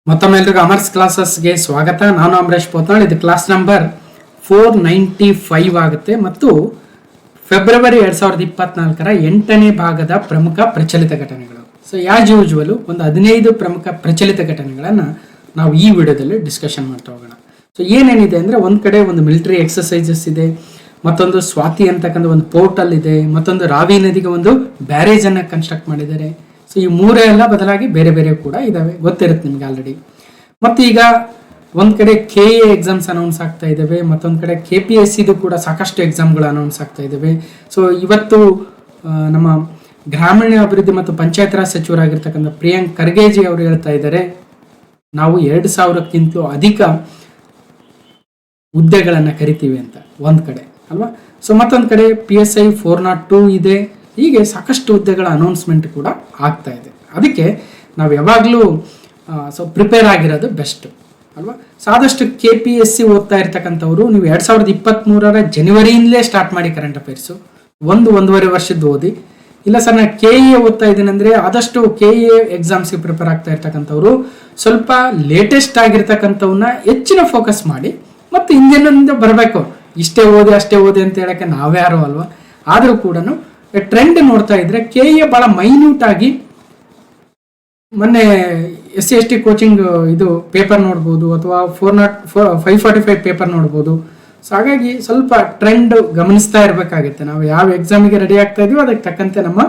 ಮತ್ತೊಮ್ಮೆ ಎಲ್ರಿಗೂ ಅಮರ್ಸ್ ಕ್ಲಾಸಸ್ಗೆ ಸ್ವಾಗತ. ನಾನು ಅಮರೇಶ್ ಪೋತ್ನಾಳ್. ಇದು ಕ್ಲಾಸ್ ನಂಬರ್ 495 ಆಗುತ್ತೆ ಮತ್ತು ಫೆಬ್ರವರಿ 2024 8ನೇ ಭಾಗದ ಪ್ರಮುಖ ಪ್ರಚಲಿತ ಘಟನೆಗಳು. ಸೊ ಆಸ್ ಯೂಶುವಲ್ ಒಂದು 15 ಪ್ರಮುಖ ಪ್ರಚಲಿತ ಘಟನೆಗಳನ್ನು ನಾವು ಈ ವಿಡಿಯೋದಲ್ಲಿ ಡಿಸ್ಕಷನ್ ಮಾಡ್ತಾ ಹೋಗೋಣ. ಸೊ ಏನೇನಿದೆ ಅಂದರೆ, ಒಂದು ಕಡೆ ಒಂದು ಮಿಲಿಟರಿ ಎಕ್ಸಸೈಸಸ್ ಇದೆ, ಮತ್ತೊಂದು ಸ್ವಾತಿ ಅಂತಕ್ಕಂಥ ಒಂದು ಪೋರ್ಟಲ್ ಇದೆ, ಮತ್ತೊಂದು ರಾವಿ ನದಿಗೆ ಒಂದು ಬ್ಯಾರೇಜನ್ನು ಕನ್ಸ್ಟ್ರಕ್ಟ್ ಮಾಡಿದ್ದಾರೆ. ಸೊ ಈ ಮೂರೇ ಎಲ್ಲ ಬದಲಾಗಿ ಬೇರೆ ಬೇರೆ ಕೂಡ ಇದಾವೆ, ಗೊತ್ತಿರುತ್ತೆ ನಿಮ್ಗೆ ಆಲ್ರೆಡಿ. ಮತ್ತು ಈಗ ಒಂದು ಕಡೆ KA ಎಕ್ಸಾಮ್ಸ್ ಅನೌನ್ಸ್ ಆಗ್ತಾ ಇದ್ದಾವೆ, ಮತ್ತೊಂದು ಕಡೆ KPSCದು ಕೂಡ ಸಾಕಷ್ಟು ಎಕ್ಸಾಮ್ಗಳು ಅನೌನ್ಸ್ ಆಗ್ತಾ ಇದ್ದಾವೆ. ಸೊ ಇವತ್ತು ನಮ್ಮ ಗ್ರಾಮೀಣ ಅಭಿವೃದ್ಧಿ ಮತ್ತು ಪಂಚಾಯತ್ ರಾಜ್ ಸಚಿವರಾಗಿರ್ತಕ್ಕಂಥ ಪ್ರಿಯಾಂಕ್ ಖರ್ಗೆಜಿ ಅವರು ಹೇಳ್ತಾ ಇದ್ದಾರೆ, ನಾವು 2000ಕ್ಕಿಂತಲೂ ಅಧಿಕ ಹುದ್ದೆಗಳನ್ನು ಕರಿತೀವಿ ಅಂತ ಒಂದು ಕಡೆ ಅಲ್ವಾ. ಸೊ ಮತ್ತೊಂದು ಕಡೆ PSI 402 ಇದೆ. ಹೀಗೆ ಸಾಕಷ್ಟು ಹುದ್ದೆಗಳ ಅನೌನ್ಸ್ಮೆಂಟ್ ಕೂಡ ಆಗ್ತಾ ಇದೆ. ಅದಕ್ಕೆ ನಾವು ಯಾವಾಗಲೂ ಪ್ರಿಪೇರ್ ಆಗಿರೋದು ಬೆಸ್ಟ್ ಅಲ್ವಾ. ಸೊ ಆದಷ್ಟು KPSC ಓದ್ತಾ ಇರ್ತಕ್ಕಂಥವ್ರು ನೀವು 2023 ಜನವರಿಯಿಂದಲೇ ಸ್ಟಾರ್ಟ್ ಮಾಡಿ ಕರೆಂಟ್ ಅಫೇರ್ಸು, 1-1.5 ವರ್ಷದ್ದು ಓದಿ. ಇಲ್ಲ ಸರ್ ನಾನು KA ಓದ್ತಾ ಇದ್ದೀನಿ ಅಂದರೆ ಆದಷ್ಟು KA ಎಕ್ಸಾಮ್ಸ್ಗೆ ಪ್ರಿಪೇರ್ ಆಗ್ತಾ ಇರ್ತಕ್ಕಂಥವ್ರು ಸ್ವಲ್ಪ ಲೇಟೆಸ್ಟ್ ಆಗಿರ್ತಕ್ಕಂಥವನ್ನ ಹೆಚ್ಚಿನ ಫೋಕಸ್ ಮಾಡಿ, ಮತ್ತು ಹಿಂದಿನಿಂದ ಬರಬೇಕು. ಇಷ್ಟೇ ಓದಿ ಅಷ್ಟೇ ಓದಿ ಅಂತ ಹೇಳಕ್ಕೆ ನಾವ್ಯಾರು ಅಲ್ವಾ. ಆದರೂ ಕೂಡ ಟ್ರೆಂಡ್ ನೋಡ್ತಾ ಇದ್ರೆ KA ಭಾಳ ಮೈನ್ಯೂಟ್ ಆಗಿ, ಮೊನ್ನೆ SC/ST ಕೋಚಿಂಗ್ ಇದು ಪೇಪರ್ ನೋಡ್ಬೋದು, ಅಥವಾ 545 ಪೇಪರ್ ನೋಡ್ಬೋದು. ಸೊ ಹಾಗಾಗಿ ಸ್ವಲ್ಪ ಟ್ರೆಂಡ್ ಗಮನಿಸ್ತಾ ಇರಬೇಕಾಗುತ್ತೆ. ನಾವು ಯಾವ ಎಕ್ಸಾಮಿಗೆ ರೆಡಿ ಆಗ್ತಾ ಇದೀವೋ ಅದಕ್ಕೆ ತಕ್ಕಂತೆ ನಮ್ಮ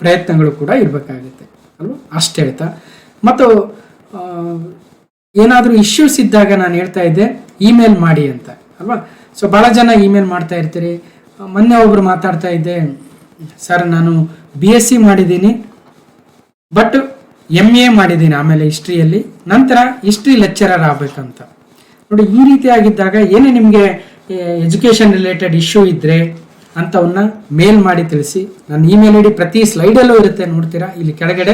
ಪ್ರಯತ್ನಗಳು ಕೂಡ ಇರಬೇಕಾಗುತ್ತೆ ಅಲ್ವಾ. ಅಷ್ಟು ಹೇಳ್ತಾ, ಮತ್ತು ಏನಾದರೂ ಇಶ್ಯೂಸ್ ಇದ್ದಾಗ ನಾನು ಹೇಳ್ತಾ ಇದ್ದೆ ಇಮೇಲ್ ಮಾಡಿ ಅಂತ ಅಲ್ವಾ. ಸೊ ಭಾಳ ಜನ ಇಮೇಲ್ ಮಾಡ್ತಾ ಇರ್ತೀರಿ. ಮೊನ್ನೆ ಒಬ್ರು ಮಾತಾಡ್ತಾ ಇದ್ದೆ, ಸರ್ ನಾನು BSc ಮಾಡಿದ್ದೀನಿ, ಬಟ್ MA ಮಾಡಿದ್ದೀನಿ ಆಮೇಲೆ ಹಿಸ್ಟ್ರಿಯಲ್ಲಿ, ನಂತರ ಹಿಸ್ಟ್ರಿ ಲೆಕ್ಚರರ್ ಆಗಬೇಕಂತ. ನೋಡಿ, ಈ ರೀತಿ ಆಗಿದ್ದಾಗ ಏನೇ ನಿಮಗೆ ಎಜುಕೇಷನ್ ರಿಲೇಟೆಡ್ ಇಶ್ಯೂ ಇದ್ದರೆ ಅಂಥವನ್ನ ಮೇಲ್ ಮಾಡಿ ತಿಳಿಸಿ. ನನ್ನ ಇಮೇಲ್ ID ಪ್ರತಿ ಸ್ಲೈಡಲ್ಲೂ ಇರುತ್ತೆ, ನೋಡ್ತೀರಾ ಇಲ್ಲಿ ಕೆಳಗಡೆ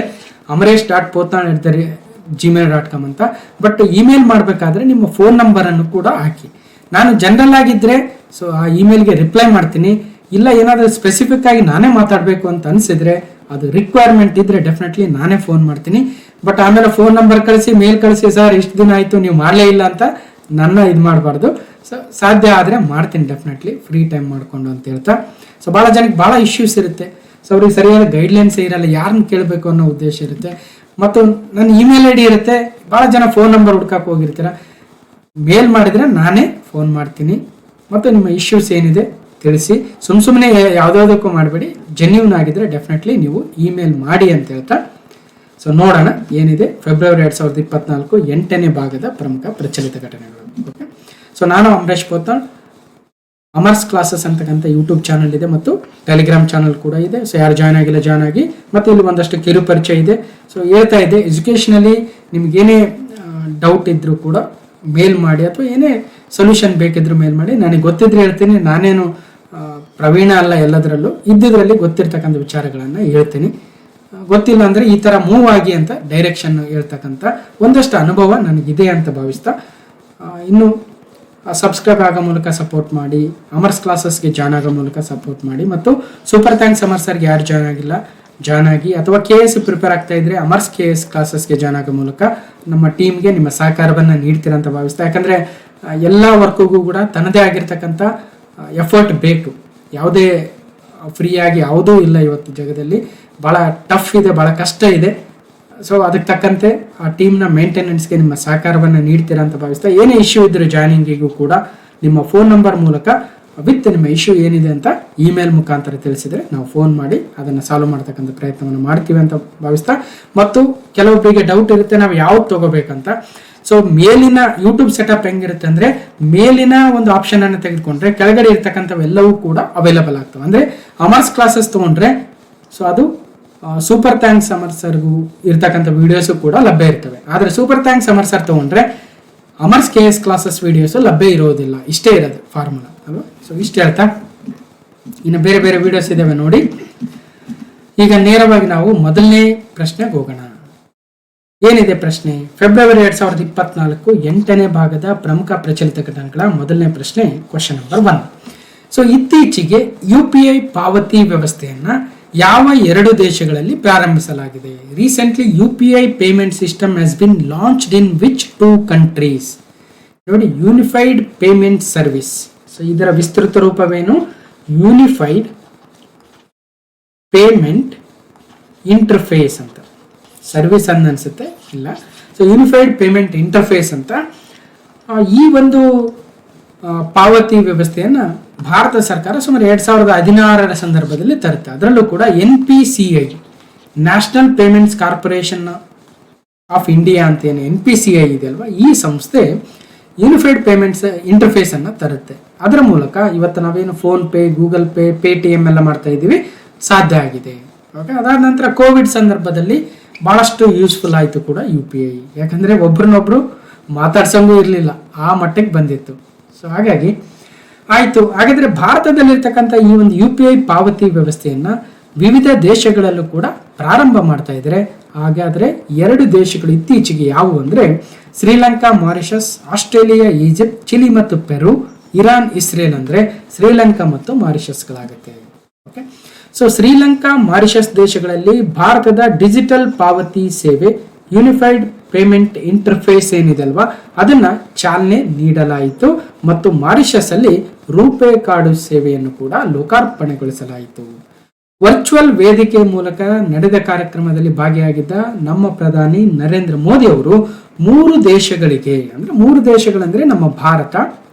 amaresh.pothnaal@gmail.com ಅಂತ. ಬಟ್ ಇಮೇಲ್ ಮಾಡಬೇಕಾದ್ರೆ ನಿಮ್ಮ ಫೋನ್ ನಂಬರನ್ನು ಕೂಡ ಹಾಕಿ. ನಾನು ಜನರಲ್ ಆಗಿದ್ದರೆ ಸೊ ಆ ಇಮೇಲ್ಗೆ ರಿಪ್ಲೈ ಮಾಡ್ತೀನಿ. ಇಲ್ಲ ಏನಾದರೂ ಸ್ಪೆಸಿಫಿಕ್ ಆಗಿ ನಾನೇ ಮಾತಾಡಬೇಕು ಅಂತ ಅನಿಸಿದ್ರೆ, ಅದು ರಿಕ್ವೈರ್ಮೆಂಟ್ ಇದ್ರೆ ಡೆಫಿನೆಟ್ಲಿ ನಾನೇ ಫೋನ್ ಮಾಡ್ತೀನಿ. ಬಟ್ ಆಮೇಲೆ ಫೋನ್ ನಂಬರ್ ಕಳಿಸಿ, ಮೇಲ್ ಕಳಿಸಿ, ಸರ್ ಇಷ್ಟು ದಿನ ಆಯಿತು ನೀವು ಮಾಡಲೇ ಇಲ್ಲ ಅಂತ ನನ್ನ ಇದು ಮಾಡಬಾರ್ದು. ಸೊ ಸಾಧ್ಯ ಆದರೆ ಮಾಡ್ತೀನಿ ಡೆಫಿನೆಟ್ಲಿ, ಫ್ರೀ ಟೈಮ್ ಮಾಡಿಕೊಂಡು ಅಂತ ಹೇಳ್ತಾ. ಸೊ ಭಾಳ ಜನಕ್ಕೆ ಭಾಳ ಇಶ್ಯೂಸ್ ಇರುತ್ತೆ. ಸೊ ಅವ್ರಿಗೆ ಸರಿಯಾದ ಗೈಡ್ಲೈನ್ಸ್ ಇರಲ್ಲ, ಯಾರನ್ನ ಕೇಳಬೇಕು ಅನ್ನೋ ಉದ್ದೇಶ ಇರುತ್ತೆ. ಮತ್ತು ನನ್ನ ಇಮೇಲ್ ID ಇರುತ್ತೆ, ಭಾಳ ಜನ ಫೋನ್ ನಂಬರ್ ಹುಡ್ಕಕ್ಕೆ ಹೋಗಿರ್ತೀರ. ಮೇಲ್ ಮಾಡಿದರೆ ನಾನೇ ಫೋನ್ ಮಾಡ್ತೀನಿ, ಮತ್ತು ನಿಮ್ಮ ಇಶ್ಯೂಸ್ ಏನಿದೆ ತಿಳಿಸಿ. ಸುಮ್ಮನೆ ಯಾವುದಾವುದಕ್ಕೂ ಮಾಡಬೇಡಿ, ಜೆನ್ಯೂನ್ ಆಗಿದ್ರೆ ಡೆಫಿನೆಟ್ಲಿ ನೀವು ಇಮೇಲ್ ಮಾಡಿ ಅಂತ ಹೇಳ್ತಾ. ಸೊ ನೋಡೋಣ ಏನಿದೆ ಫೆಬ್ರವರಿ 2024 8ನೇ ಭಾಗದ ಪ್ರಮುಖ ಪ್ರಚಲಿತ ಘಟನೆಗಳು. ಓಕೆ, ಸೊ ನಾನು ಅಮರೇಶ್ ಪೋತ್ನಾಳ್. ಅಮರ್ಸ್ ಕ್ಲಾಸಸ್ ಅಂತಕ್ಕಂಥ ಯೂಟ್ಯೂಬ್ ಚಾನಲ್ ಇದೆ ಮತ್ತು ಟೆಲಿಗ್ರಾಮ್ ಚಾನಲ್ ಕೂಡ ಇದೆ. ಸೊ ಯಾರು ಜಾಯ್ನ್ ಆಗಿಲ್ಲ ಜಾಯ್ನ್ ಆಗಿ. ಮತ್ತು ಇಲ್ಲಿ ಒಂದಷ್ಟು ಕಿರು ಪರಿಚಯ ಇದೆ. ಸೊ ಹೇಳ್ತಾ ಇದೆ, ಎಜುಕೇಷನಲ್ಲಿ ನಿಮ್ಗೇನೇ ಡೌಟ್ ಇದ್ದರೂ ಕೂಡ ಮೇಲ್ ಮಾಡಿ, ಅಥವಾ ಏನೇ ಸೊಲ್ಯೂಷನ್ ಬೇಕಿದ್ರು ಮೇಲ್ ಮಾಡಿ. ನನಗೆ ಗೊತ್ತಿದ್ರೆ ಹೇಳ್ತೀನಿ, ನಾನೇನು ಪ್ರವೀಣ ಅಲ್ಲ, ಎಲ್ಲದರಲ್ಲೂ ಇದ್ದಿದ್ರಲ್ಲಿ ಗೊತ್ತಿರ್ತಕ್ಕಂಥ ವಿಚಾರಗಳನ್ನು ಹೇಳ್ತೀನಿ. ಗೊತ್ತಿಲ್ಲ ಅಂದರೆ ಈ ಥರ ಮೂವ್ ಆಗಿ ಅಂತ ಡೈರೆಕ್ಷನ್ ಹೇಳ್ತಕ್ಕಂಥ ಒಂದಷ್ಟು ಅನುಭವ ನನಗಿದೆ ಅಂತ ಭಾವಿಸ್ತಾ, ಇನ್ನು ಸಬ್ಸ್ಕ್ರೈಬ್ ಆಗೋ ಮೂಲಕ ಸಪೋರ್ಟ್ ಮಾಡಿ, ಅಮರ್ಸ್ ಕ್ಲಾಸಸ್ಗೆ ಜಾಯ್ನ್ ಆಗೋ ಮೂಲಕ ಸಪೋರ್ಟ್ ಮಾಡಿ. ಮತ್ತು ಸೂಪರ್ ಥ್ಯಾಂಕ್ಸ್ ಅಮರ್ ಸರ್ಗೆ ಯಾರು ಜಾಯ್ನ್ ಆಗಿಲ್ಲ ಜಾಯ್ನ್ ಆಗಿ, ಅಥವಾ KS ಪ್ರಿಪೇರ್ ಆಗ್ತಾ ಇದ್ರೆ ಅಮರ್ಸ್ KS ಕ್ಲಾಸಸ್ಗೆ ಜಾಯ್ನ್ ಆಗೋ ಮೂಲಕ ನಮ್ಮ ಟೀಮ್ಗೆ ನಿಮ್ಮ ಸಹಕಾರವನ್ನು ನೀಡ್ತೀರ ಅಂತ ಭಾವಿಸ್ತಾ. ಯಾಕಂದರೆ ಎಲ್ಲ ವರ್ಕ್ಗೂ ಕೂಡ ತನ್ನದೇ ಆಗಿರ್ತಕ್ಕಂಥ ಎಫರ್ಟ್ ಬೇಕು. ಯಾವುದೇ ಫ್ರೀಯಾಗಿ ಯಾವುದೂ ಇಲ್ಲ ಇವತ್ತು ಜಗದಲ್ಲಿ. ಭಾಳ ಟಫ್ ಇದೆ, ಭಾಳ ಕಷ್ಟ ಇದೆ. ಸೊ ಅದಕ್ಕೆ ತಕ್ಕಂತೆ ಆ ಟೀಮ್ನ ಮೇಂಟೆನೆನ್ಸ್ಗೆ ನಿಮ್ಮ ಸಹಕಾರವನ್ನು ನೀಡ್ತೀರಾ ಅಂತ ಭಾವಿಸ್ತಾ, ಏನೇ ಇಶ್ಯೂ ಇದ್ದರೂ ಜಾಯ್ನಿಂಗಿಗೂ ಕೂಡ ನಿಮ್ಮ ಫೋನ್ ನಂಬರ್ ಮೂಲಕ ವಿತ್ ನಿಮ್ಮ ಇಶ್ಯೂ ಏನಿದೆ ಅಂತ ಇಮೇಲ್ ಮುಖಾಂತರ ತಿಳಿಸಿದರೆ ನಾವು ಫೋನ್ ಮಾಡಿ ಅದನ್ನು ಸಾಲ್ವ್ ಮಾಡ್ತಕ್ಕಂಥ ಪ್ರಯತ್ನವನ್ನು ಮಾಡ್ತೀವಿ ಅಂತ ಭಾವಿಸ್ತಾ. ಮತ್ತು ಕೆಲವೊಬ್ಬರಿಗೆ ಡೌಟ್ ಇರುತ್ತೆ ನಾವು ಯಾವ್ದು ತಗೋಬೇಕಂತ. ಸೊ ಮೇಲಿನ ಯೂಟ್ಯೂಬ್ ಸೆಟಪ್ ಹೆಂಗಿರುತ್ತೆ ಅಂದರೆ, ಮೇಲಿನ ಒಂದು ಆಪ್ಷನ್ ಅನ್ನು ತೆಗೆದುಕೊಂಡ್ರೆ ಕೆಳಗಡೆ ಇರ್ತಕ್ಕಂಥವೆಲ್ಲವೂ ಕೂಡ ಅವೈಲಬಲ್ ಆಗ್ತವೆ. ಅಂದರೆ ಅಮರ್ಸ್ ಕ್ಲಾಸಸ್ ತೊಗೊಂಡ್ರೆ ಸೊ ಅದು ಸೂಪರ್ ಥ್ಯಾಂಕ್ಸ್ ಅಮರ್ ಸರ್ಗೂ ಇರ್ತಕ್ಕಂಥ ವಿಡಿಯೋಸು ಕೂಡ ಲಭ್ಯ ಇರ್ತವೆ. ಆದರೆ ಸೂಪರ್ ಥ್ಯಾಂಕ್ಸ್ ಅಮರ್ ಸರ್ ತೊಗೊಂಡ್ರೆ ಅಮರ್ಸ್ KS ಕ್ಲಾಸಸ್ ವಿಡಿಯೋಸು ಲಭ್ಯ ಇರೋದಿಲ್ಲ. ಇಷ್ಟೇ ಇರೋದು ಫಾರ್ಮುಲಾ ಅಲ್ವಾ. ಸೊ ಇಷ್ಟು ಹೇಳ್ತಾ, ಇನ್ನು ಬೇರೆ ಬೇರೆ ವಿಡಿಯೋಸ್ ಇದ್ದಾವೆ ನೋಡಿ. ಈಗ ನೇರವಾಗಿ ನಾವು ಮೊದಲನೇ ಪ್ರಶ್ನೆಗೆ ಹೋಗೋಣ. ಏನಿದೆ ಪ್ರಶ್ನೆ? ಫೆಬ್ರವರಿ 2024 8ನೇ ಭಾಗದ ಪ್ರಮುಖ ಪ್ರಚಲಿತ ಘಟನೆಗಳ ಮೊದಲನೇ ಪ್ರಶ್ನೆ, ಕ್ವಶನ್ ನಂಬರ್ 1. ಸೊ ಇತ್ತೀಚೆಗೆ UPI ಪಾವತಿ ವ್ಯವಸ್ಥೆಯನ್ನ ಯಾವ 2 ದೇಶಗಳಲ್ಲಿ ಪ್ರಾರಂಭಿಸಲಾಗಿದೆ? Recently UPI payment system has been launched in which 2 countries? ನೋಡಿ, ಯೂನಿಫೈಡ್ ಪೇಮೆಂಟ್ ಸರ್ವಿಸ್. ಸೊ ಇದರ ವಿಸ್ತೃತ ರೂಪವೇನು? ಯೂನಿಫೈಡ್ ಪೇಮೆಂಟ್ ಇಂಟರ್ಫೇಸ್ ಅಂತ. ಸರ್ವಿಸ್ ಅನ್ಸುತ್ತೆ, ಇಲ್ಲ. ಸೊ ಯೂನಿಫೈಡ್ ಪೇಮೆಂಟ್ ಇಂಟರ್ಫೇಸ್ ಅಂತ ಈ ಒಂದು ಪಾವತಿ ವ್ಯವಸ್ಥೆಯನ್ನು ಭಾರತ ಸರ್ಕಾರ ಸುಮಾರು 2016ರ ಸಂದರ್ಭದಲ್ಲಿ ತರುತ್ತೆ. ಅದರಲ್ಲೂ ಕೂಡ NPCI, national payments corporation of India ಅಂತ ಏನು NPCI ಇದೆ ಅಲ್ವಾ, ಈ ಸಂಸ್ಥೆ ಯೂನಿಫೈಡ್ ಪೇಮೆಂಟ್ಸ್ ಇಂಟರ್ಫೇಸ್ ಅನ್ನು ತರುತ್ತೆ. ಅದರ ಮೂಲಕ ಇವತ್ತು ನಾವೇನು phone pay, Google pay, Paytm ಎಲ್ಲ ಮಾಡ್ತಾ ಇದ್ದೀವಿ, ಸಾಧ್ಯ ಆಗಿದೆ. ಓಕೆ, ಅದಾದ ನಂತರ ಕೋವಿಡ್ ಸಂದರ್ಭದಲ್ಲಿ ಬಹಳಷ್ಟು ಯೂಸ್ಫುಲ್ ಆಯಿತು ಕೂಡ UPI, ಯಾಕಂದರೆ ಒಬ್ರನ್ನೊಬ್ರು ಮಾತಾಡ್ಸಂಗೂ ಇರಲಿಲ್ಲ, ಆ ಮಟ್ಟಕ್ಕೆ ಬಂದಿತ್ತು. ಸೊ ಹಾಗಾಗಿ ಆಯಿತು. ಹಾಗಾದರೆ ಭಾರತದಲ್ಲಿರ್ತಕ್ಕಂಥ ಈ ಒಂದು UPI ಪಾವತಿ ವ್ಯವಸ್ಥೆಯನ್ನು ವಿವಿಧ ದೇಶಗಳಲ್ಲೂ ಕೂಡ ಪ್ರಾರಂಭ ಮಾಡ್ತಾ ಇದ್ದಾರೆ. ಹಾಗಾದರೆ 2 ದೇಶಗಳು ಇತ್ತೀಚೆಗೆ ಯಾವುವು ಅಂದರೆ Sri Lanka, Mauritius, Australia, Egypt, Chile ಮತ್ತು ಪೆರು, ಇರಾನ್, ಇಸ್ರೇಲ್ ಅಂದರೆ ಶ್ರೀಲಂಕಾ ಮತ್ತು ಮಾರಿಷಸ್ಗಳಾಗುತ್ತೆ. ಓಕೆ, ಸೊ ಶ್ರೀಲಂಕಾ, ಮಾರಿಷಸ್ ದೇಶಗಳಲ್ಲಿ ಭಾರತದ ಡಿಜಿಟಲ್ ಪಾವತಿ ಸೇವೆ ಯೂನಿಫೈಡ್ ಪೇಮೆಂಟ್ ಇಂಟರ್ಫೇಸ್ ಏನಿದೆ ಅಲ್ವಾ, ಅದನ್ನ ಚಾಲನೆ ನೀಡಲಾಯಿತು ಮತ್ತು ಮಾರಿಷಸ್ ಅಲ್ಲಿ ರೂಪೇ ಕಾರ್ಡ್ ಸೇವೆಯನ್ನು ಕೂಡ ಲೋಕಾರ್ಪಣೆಗೊಳಿಸಲಾಯಿತು. ವರ್ಚುವಲ್ ವೇದಿಕೆ ಮೂಲಕ ನಡೆದ ಕಾರ್ಯಕ್ರಮದಲ್ಲಿ ಭಾಗಿಯಾಗಿದ್ದ ನಮ್ಮ ಪ್ರಧಾನಿ ನರೇಂದ್ರ ಮೋದಿ ಅವರು 3 ದೇಶಗಳಿಗೆ, ಅಂದ್ರೆ 3 ದೇಶಗಳಂದ್ರೆ ನಮ್ಮ ಭಾರತ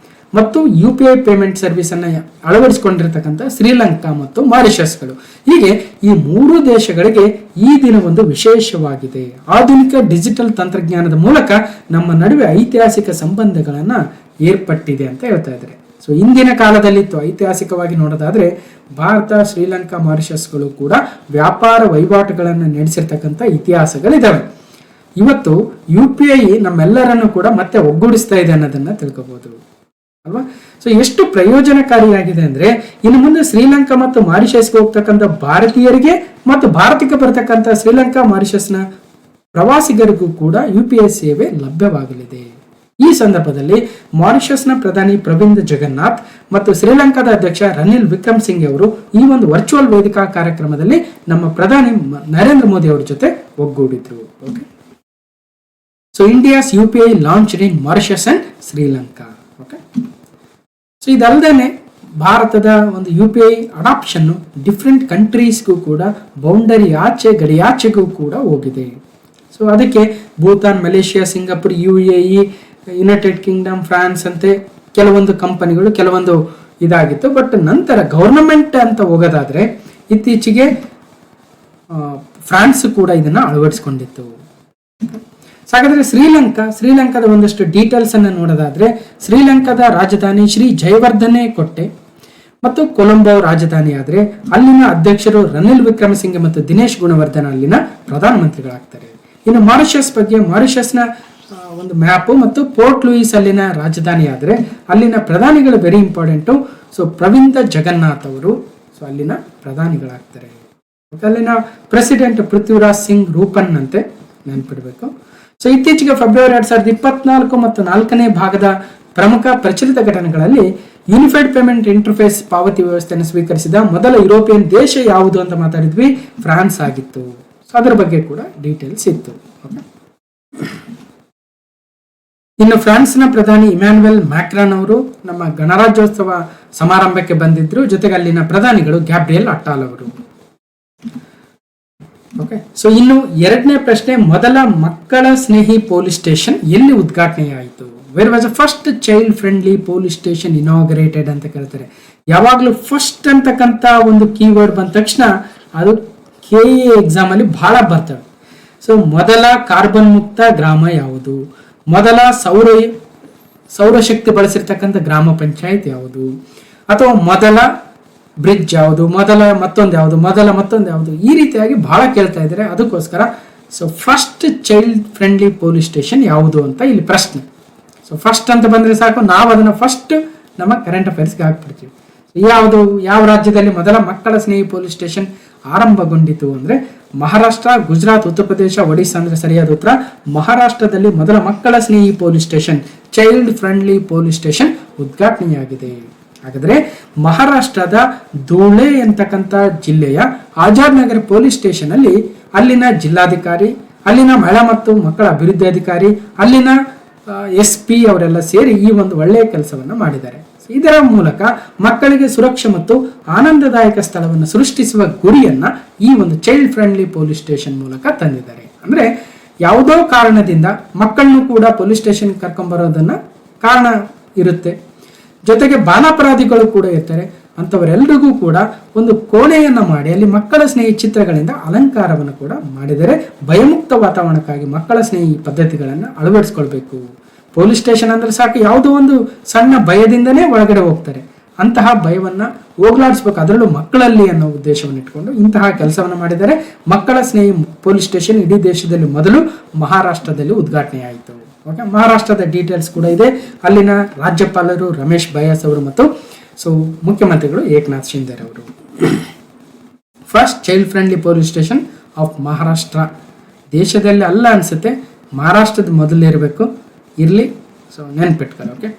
ಮತ್ತು UPI ಪೇಮೆಂಟ್ ಸರ್ವಿಸ್ ಅನ್ನ ಅಳವಡಿಸಿಕೊಂಡಿರ್ತಕ್ಕಂಥ ಶ್ರೀಲಂಕಾ ಮತ್ತು ಮಾರಿಷಸ್ಗಳು, ಹೀಗೆ ಈ 3 ದೇಶಗಳಿಗೆ ಈ ದಿನ ಒಂದು ವಿಶೇಷವಾಗಿದೆ. ಆಧುನಿಕ ಡಿಜಿಟಲ್ ತಂತ್ರಜ್ಞಾನದ ಮೂಲಕ ನಮ್ಮ ನಡುವೆ ಐತಿಹಾಸಿಕ ಸಂಬಂಧಗಳನ್ನ ಏರ್ಪಟ್ಟಿದೆ ಅಂತ ಹೇಳ್ತಾ ಇದ್ದಾರೆ. ಸೊ ಇಂದಿನ ಕಾಲದಲ್ಲಿತ್ತು, ಐತಿಹಾಸಿಕವಾಗಿ ನೋಡೋದಾದ್ರೆ ಭಾರತ, ಶ್ರೀಲಂಕಾ, ಮಾರಿಷಸ್ಗಳು ಕೂಡ ವ್ಯಾಪಾರ ವಹಿವಾಟುಗಳನ್ನು ನಡೆಸಿರ್ತಕ್ಕಂಥ ಇತಿಹಾಸಗಳಿದ್ದಾವೆ. ಇವತ್ತು UPI ನಮ್ಮೆಲ್ಲರನ್ನು ಕೂಡ ಮತ್ತೆ ಒಗ್ಗೂಡಿಸ್ತಾ ಇದೆ ಅನ್ನೋದನ್ನ ತಿಳ್ಕೋಬಹುದು ಅಲ್ವಾ. ಸೊ ಎಷ್ಟು ಪ್ರಯೋಜನಕಾರಿಯಾಗಿದೆ ಅಂದ್ರೆ ಇನ್ನು ಮುಂದೆ ಶ್ರೀಲಂಕಾ ಮತ್ತು ಮಾರಿಷಸ್ಗೆ ಹೋಗ್ತಕ್ಕಂಥ ಭಾರತೀಯರಿಗೆ ಮತ್ತು ಭಾರತಕ್ಕೆ ಬರತಕ್ಕಂಥ ಶ್ರೀಲಂಕಾ, ಮಾರಿಷಸ್ನ ಪ್ರವಾಸಿಗರಿಗೂ ಕೂಡ UPI ಸೇವೆ ಲಭ್ಯವಾಗಲಿದೆ. ಈ ಸಂದರ್ಭದಲ್ಲಿ ಮಾರಿಷಸ್ನ ಪ್ರಧಾನಿ ಪ್ರವಿಂದ್ ಜಗನ್ನಾಥ್ ಮತ್ತು ಶ್ರೀಲಂಕಾದ ಅಧ್ಯಕ್ಷ ರನಿಲ್ ವಿಕ್ರಮ್ ಸಿಂಘೆ ಅವರು ಈ ಒಂದು ವರ್ಚುವಲ್ ವೇದಿಕಾ ಕಾರ್ಯಕ್ರಮದಲ್ಲಿ ನಮ್ಮ ಪ್ರಧಾನಿ ನರೇಂದ್ರ ಮೋದಿ ಅವರ ಜೊತೆ ಒಗ್ಗೂಡಿದ್ರು. Okay, so India's UPI launched in Mauritius and Sri Lanka. Okay, so ಇದಲ್ಲದೆ ಭಾರತದ ಒಂದು UPI ಅಡಾಪ್ಷನ್ ಡಿಫ್ರೆಂಟ್ ಕಂಟ್ರೀಸ್ಗೂ ಕೂಡ ಬೌಂಡರಿ ಆಚೆ, ಗಡಿಯಾಚೆಗೂ ಕೂಡ ಹೋಗಿದೆ. ಸೊ ಅದಕ್ಕೆ Bhutan, Malaysia, Singapore, UAE, United Kingdom, France ಅಂತೆ ಕೆಲವೊಂದು ಕಂಪನಿಗಳು ಕೆಲವೊಂದು ಇದಾಗಿತ್ತು. ಬಟ್ ನಂತರ ಗವರ್ನಮೆಂಟ್ ಅಂತ ಹೋಗೋದಾದ್ರೆ ಇತ್ತೀಚೆಗೆ ಫ್ರಾನ್ಸ್ ಕೂಡ ಇದನ್ನ ಅಳವಡಿಸಿಕೊಂಡಿತ್ತು. ಹಾಗಾದ್ರೆ ಶ್ರೀಲಂಕಾದ ಒಂದಷ್ಟು ಡೀಟೇಲ್ಸ್ ಅನ್ನು ನೋಡೋದಾದ್ರೆ ಶ್ರೀಲಂಕಾದ ರಾಜಧಾನಿ ಶ್ರೀ ಜಯವರ್ಧನೆ ಕೊಟ್ಟೆ ಮತ್ತು ಕೊಲಂಬೋ ರಾಜಧಾನಿ ಆದ್ರೆ ಅಲ್ಲಿನ ಅಧ್ಯಕ್ಷರು ರನಿಲ್ ವಿಕ್ರಮಸಿಂಘೆ ಮತ್ತು ದಿನೇಶ್ ಗುಣವರ್ಧನ ಅಲ್ಲಿನ ಪ್ರಧಾನಮಂತ್ರಿಗಳಾಗ್ತಾರೆ. ಇನ್ನು ಮಾರಿಷಸ್ ಬಗ್ಗೆ, ಮಾರಿಷಸ್ನ ಒಂದು ಮ್ಯಾಪ್ ಮತ್ತು ಪೋರ್ಟ್ ಲೂಯಿಸ್ ಅಲ್ಲಿನ ರಾಜಧಾನಿ ಆದ್ರೆ ಅಲ್ಲಿನ ಪ್ರಧಾನಿಗಳು very important. So Pravind Jugnauth ಅವರು ಸೊ ಅಲ್ಲಿನ ಪ್ರಧಾನಿಗಳಾಗ್ತಾರೆ. ಅಲ್ಲಿನ ಪ್ರೆಸಿಡೆಂಟ್ ಪೃಥ್ವಿರಾಜ್ ಸಿಂಗ್ ರೂಪನ್ ಅಂತೆ ನೆನ್ಪಿಡ್ಬೇಕು. ಸೊ ಇತ್ತೀಚೆಗೆ ಫೆಬ್ರವರಿ 2024 ಮತ್ತು 4ನೇ ಭಾಗದ ಪ್ರಮುಖ ಪ್ರಚಲಿತ ಘಟನೆಗಳಲ್ಲಿ ಯೂನಿಫೈಡ್ ಪೇಮೆಂಟ್ ಇಂಟರ್ಫೇಸ್ ಪಾವತಿ ವ್ಯವಸ್ಥೆಯನ್ನು ಸ್ವೀಕರಿಸಿದ ಮೊದಲ ಯುರೋಪಿಯನ್ ದೇಶ ಯಾವುದು ಅಂತ ಮಾತಾಡಿದ್ವಿ, ಫ್ರಾನ್ಸ್ ಆಗಿತ್ತು. ಸೊ ಅದರ ಬಗ್ಗೆ ಕೂಡ ಡೀಟೇಲ್ಸ್ ಇತ್ತು. ಇನ್ನು ಫ್ರಾನ್ಸ್ನ ಪ್ರಧಾನಿ ಇಮ್ಯಾನ್ಯುಯಲ್ ಮ್ಯಾಕ್ರಾನ್ ಅವರು ನಮ್ಮ ಗಣರಾಜ್ಯೋತ್ಸವ ಸಮಾರಂಭಕ್ಕೆ ಬಂದಿದ್ರು. ಜೊತೆಗೆ ಅಲ್ಲಿನ ಪ್ರಧಾನಿಗಳು ಗ್ಯಾಬ್ರಿಯಲ್ ಅಟ್ಟಾಲ್ ಅವರು. ಓಕೆ, ಸೊ ಇನ್ನು 2ನೇ ಪ್ರಶ್ನೆ, ಮೊದಲ ಮಕ್ಕಳ ಸ್ನೇಹಿ ಪೊಲೀಸ್ ಸ್ಟೇಷನ್ ಎಲ್ಲಿ ಉದ್ಘಾಟನೆಯಾಯಿತು? Where was a first child friendly police station inaugurated ಅಂತ ಕೇಳ್ತಾರೆ. ಯಾವಾಗಲೂ ಫಸ್ಟ್ ಅಂತಕ್ಕಂಥ ಒಂದು ಕೀವರ್ಡ್ ಬಂದ ತಕ್ಷಣ ಅದು KE ಎಕ್ಸಾಮ್ ಅಲ್ಲಿ ಬಹಳ ಬರ್ತವೆ. ಸೊ ಮೊದಲ ಕಾರ್ಬನ್ ಮುಕ್ತ ಗ್ರಾಮ ಯಾವುದು, ಮೊದಲ ಸೌರಶಕ್ತಿ ಬಳಸಿರ್ತಕ್ಕಂಥ ಗ್ರಾಮ ಪಂಚಾಯತ್ ಯಾವುದು, ಅಥವಾ ಮೊದಲ ಬ್ರಿಡ್ಜ್ ಯಾವುದು, ಮೊದಲ ಮತ್ತೊಂದು ಯಾವುದು, ಈ ರೀತಿಯಾಗಿ ಬಹಳ ಕೇಳ್ತಾ ಇದ್ದಾರೆ. ಅದಕ್ಕೋಸ್ಕರ so first child friendly police station ಯಾವುದು ಅಂತ ಇಲ್ಲಿ ಪ್ರಶ್ನೆ. ಸೊ ಫಸ್ಟ್ ಅಂತ ಬಂದ್ರೆ ಸಾಕು, ನಾವು ಅದನ್ನ ಫಸ್ಟ್ ನಮ್ಮ ಕರೆಂಟ್ ಅಫೇರ್ಸ್ಗೆ ಹಾಕ್ಬಿಡ್ತೀವಿ. ಯಾವ ರಾಜ್ಯದಲ್ಲಿ ಮೊದಲ ಮಕ್ಕಳ ಸ್ನೇಹಿ ಪೊಲೀಸ್ ಸ್ಟೇಷನ್ ಆರಂಭಗೊಂಡಿತು ಅಂದ್ರೆ ಮಹಾರಾಷ್ಟ್ರ, ಗುಜರಾತ್, ಉತ್ತರ ಪ್ರದೇಶ, ಒಡಿಶಾ ಅಂದ್ರೆ ಸರಿಯಾದ ಉತ್ತರ. ಮಹಾರಾಷ್ಟ್ರದಲ್ಲಿ ಮೊದಲ ಮಕ್ಕಳ ಸ್ನೇಹಿ police station, child friendly police station ಉದ್ಘಾಟನೆಯಾಗಿದೆ. ಹಾಗಾದ್ರೆ ಮಹಾರಾಷ್ಟ್ರದ ಧೂಳೆ ಎಂತಕ್ಕಂಥ ಜಿಲ್ಲೆಯ ಆಜಾದ್ ನಗರ್ ಪೊಲೀಸ್ ಸ್ಟೇಷನ್ ಅಲ್ಲಿ ಅಲ್ಲಿನ ಜಿಲ್ಲಾಧಿಕಾರಿ, ಅಲ್ಲಿನ ಮಹಿಳಾ ಮತ್ತು ಮಕ್ಕಳ ಅಭಿವೃದ್ಧಿ ಅಧಿಕಾರಿ, ಅಲ್ಲಿನ SP ಅವರೆಲ್ಲ ಸೇರಿ ಈ ಒಂದು ಒಳ್ಳೆಯ ಕೆಲಸವನ್ನು ಮಾಡಿದ್ದಾರೆ. ಇದರ ಮೂಲಕ ಮಕ್ಕಳಿಗೆ ಸುರಕ್ಷೆ ಮತ್ತು ಆನಂದದಾಯಕ ಸ್ಥಳವನ್ನು ಸೃಷ್ಟಿಸುವ ಗುರಿಯನ್ನ ಈ ಒಂದು ಚೈಲ್ಡ್ ಫ್ರೆಂಡ್ಲಿ ಪೊಲೀಸ್ ಸ್ಟೇಷನ್ ಮೂಲಕ ತಂದಿದ್ದಾರೆ. ಅಂದ್ರೆ ಯಾವುದೋ ಕಾರಣದಿಂದ ಮಕ್ಕಳನ್ನು ಕೂಡ ಪೊಲೀಸ್ ಸ್ಟೇಷನ್ ಕರ್ಕೊಂಡ್ ಬರೋದನ್ನ ಕಾರಣ ಇರುತ್ತೆ, ಜೊತೆಗೆ ಬಾಲಾಪರಾಧಿಗಳು ಕೂಡ ಇರ್ತಾರೆ. ಅಂತವರೆಲ್ಲರಿಗೂ ಕೂಡ ಒಂದು ಕೋಣೆಯನ್ನ ಮಾಡಿ ಅಲ್ಲಿ ಮಕ್ಕಳ ಸ್ನೇಹಿ ಚಿತ್ರಗಳಿಂದ ಅಲಂಕಾರವನ್ನು ಕೂಡ ಮಾಡಿದರೆ ಭಯಮುಕ್ತ ವಾತಾವರಣಕ್ಕಾಗಿ ಮಕ್ಕಳ ಸ್ನೇಹಿ ಪದ್ಧತಿಗಳನ್ನು ಅಳವಡಿಸ್ಕೊಳ್ಬೇಕು. ಪೊಲೀಸ್ ಸ್ಟೇಷನ್ ಅಂದ್ರೆ ಸಾಕು, ಯಾವುದೋ ಒಂದು ಸಣ್ಣ ಭಯದಿಂದನೇ ಒಳಗಡೆ ಹೋಗ್ತಾರೆ. ಅಂತಹ ಭಯವನ್ನ ಹೋಗ್ಲಾಡಿಸ್ಬೇಕು, ಅದರಲ್ಲೂ ಮಕ್ಕಳಲ್ಲಿ ಅನ್ನೋ ಉದ್ದೇಶವನ್ನು ಇಟ್ಕೊಂಡು ಇಂತಹ ಕೆಲಸವನ್ನು ಮಾಡಿದರೆ ಮಕ್ಕಳ ಸ್ನೇಹಿ ಪೊಲೀಸ್ ಸ್ಟೇಷನ್ ಇಡೀ ದೇಶದಲ್ಲಿ ಮೊದಲು ಮಹಾರಾಷ್ಟ್ರದಲ್ಲಿ ಉದ್ಘಾಟನೆ ಆಯಿತು. ಓಕೆ, ಮಹಾರಾಷ್ಟ್ರದ ಡೀಟೇಲ್ಸ್ ಕೂಡ ಇದೆ. ಅಲ್ಲಿನ ರಾಜ್ಯಪಾಲರು ರಮೇಶ್ ಬಯಾಸ್ ಅವರು ಮತ್ತು ಮುಖ್ಯಮಂತ್ರಿಗಳು ಏಕನಾಥ್ ಶಿಂದೆ ಅವರು. First child friendly police station of Maharashtra. ದೇಶದಲ್ಲಿ ಅಲ್ಲ ಅನ್ಸುತ್ತೆ, ಮಹಾರಾಷ್ಟ್ರದ ಮೊದಲೇ ಇರಬೇಕು, ಇರಲಿ, ನೆನ್ಪಿಟ್ಕೊಳ್ಳಿ. ಓಕೆ,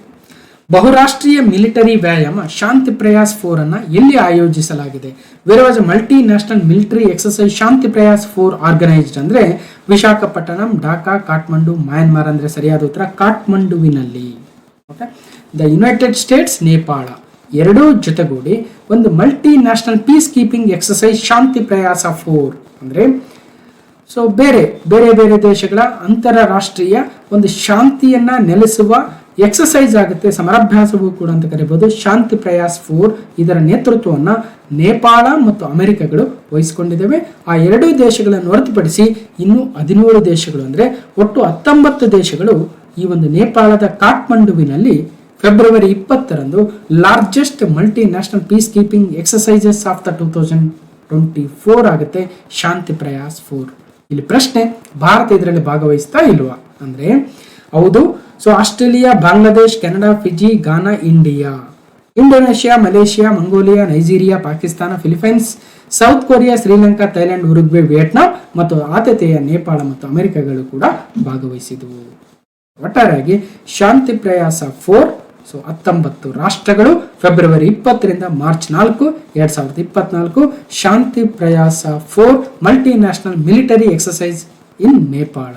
ಬಹುರಾಷ್ಟ್ರೀಯ ಮಿಲಿಟರಿ ವ್ಯಾಯಾಮ ಶಾಂತಿ ಪ್ರಯಾಸ್ 4 ಅನ್ನ ಎಲ್ಲಿ ಆಯೋಜಿಸಲಾಗಿದೆ? Where was multi national military exercise Shanti Prayas 4 organised ಅಂದ್ರೆ ವಿಶಾಖಪಟ್ಟಣಂ, ಢಾಕಾ, ಕಾಠ್ಮಂಡು, ಮಯನ್ಮಾರ್ ಅಂದ್ರೆ ಸರಿಯಾದ ಉತ್ತರ ಕಾಠ್ಮಂಡುವಿನಲ್ಲಿ. Okay, the United States, Nepal ಎರಡೂ ಜೊತೆಗೂಡಿ ಒಂದು multi national peace keeping exercise Shanti Prayas 4 ಅಂದ್ರೆ ಬೇರೆ ಬೇರೆ ಬೇರೆ ದೇಶಗಳ ಅಂತಾರಾಷ್ಟ್ರೀಯ ಒಂದು ಶಾಂತಿಯನ್ನ ನೆಲೆಸುವ ಎಕ್ಸರ್ಸೈಸ್ ಆಗುತ್ತೆ, ಸಮರಾಭ್ಯಾಸವೂ ಕೂಡ ಅಂತ ಕರೀಬಹುದು. ಶಾಂತಿ ಪ್ರಯಾಸ್ 4 ಇದರ ನೇತೃತ್ವವನ್ನು ನೇಪಾಳ ಮತ್ತು ಅಮೆರಿಕಗಳು ವಹಿಸಿಕೊಂಡಿದ್ದೇವೆ. ಆ ಎರಡೂ ದೇಶಗಳನ್ನು ಹೊರತುಪಡಿಸಿ ಇನ್ನು 17 ದೇಶಗಳು ಅಂದ್ರೆ ಒಟ್ಟು 19 ದೇಶಗಳು ಈ ಒಂದು ನೇಪಾಳದ ಕಾಠ್ಮಂಡುವಿನಲ್ಲಿ ಫೆಬ್ರವರಿ 20ರಂದು largest multi national peace keeping exercises of the 2024 ಆಗುತ್ತೆ ಶಾಂತಿ ಪ್ರಯಾಸ್ 4. ಇಲ್ಲಿ ಪ್ರಶ್ನೆ, ಭಾರತ ಇದರಲ್ಲಿ ಭಾಗವಹಿಸ್ತಾ ಇಲ್ವಾ ಅಂದ್ರೆ ಹೌದು. Australia, Bangladesh, Canada, Fiji, Ghana, Indonesia, Malaysia, Mongolia, Nigeria, Pakistan, Philippines, South Korea, Sri Lanka, Thailand, Uruguay, Vietnam ಮತ್ತು ಆತಿಥೇಯ ನೇಪಾಳ ಮತ್ತು ಅಮೆರಿಕಗಳು ಕೂಡ ಭಾಗವಹಿಸಿದವು. ಒಟ್ಟಾರೆಯಾಗಿ ಶಾಂತಿ ಪ್ರಯಾಸ 4 19 ರಾಷ್ಟ್ರಗಳು ಫೆಬ್ರವರಿ 20ರಿಂದ March 4, 2024 Shanti Prayas 4 multi national military exercise in Nepal.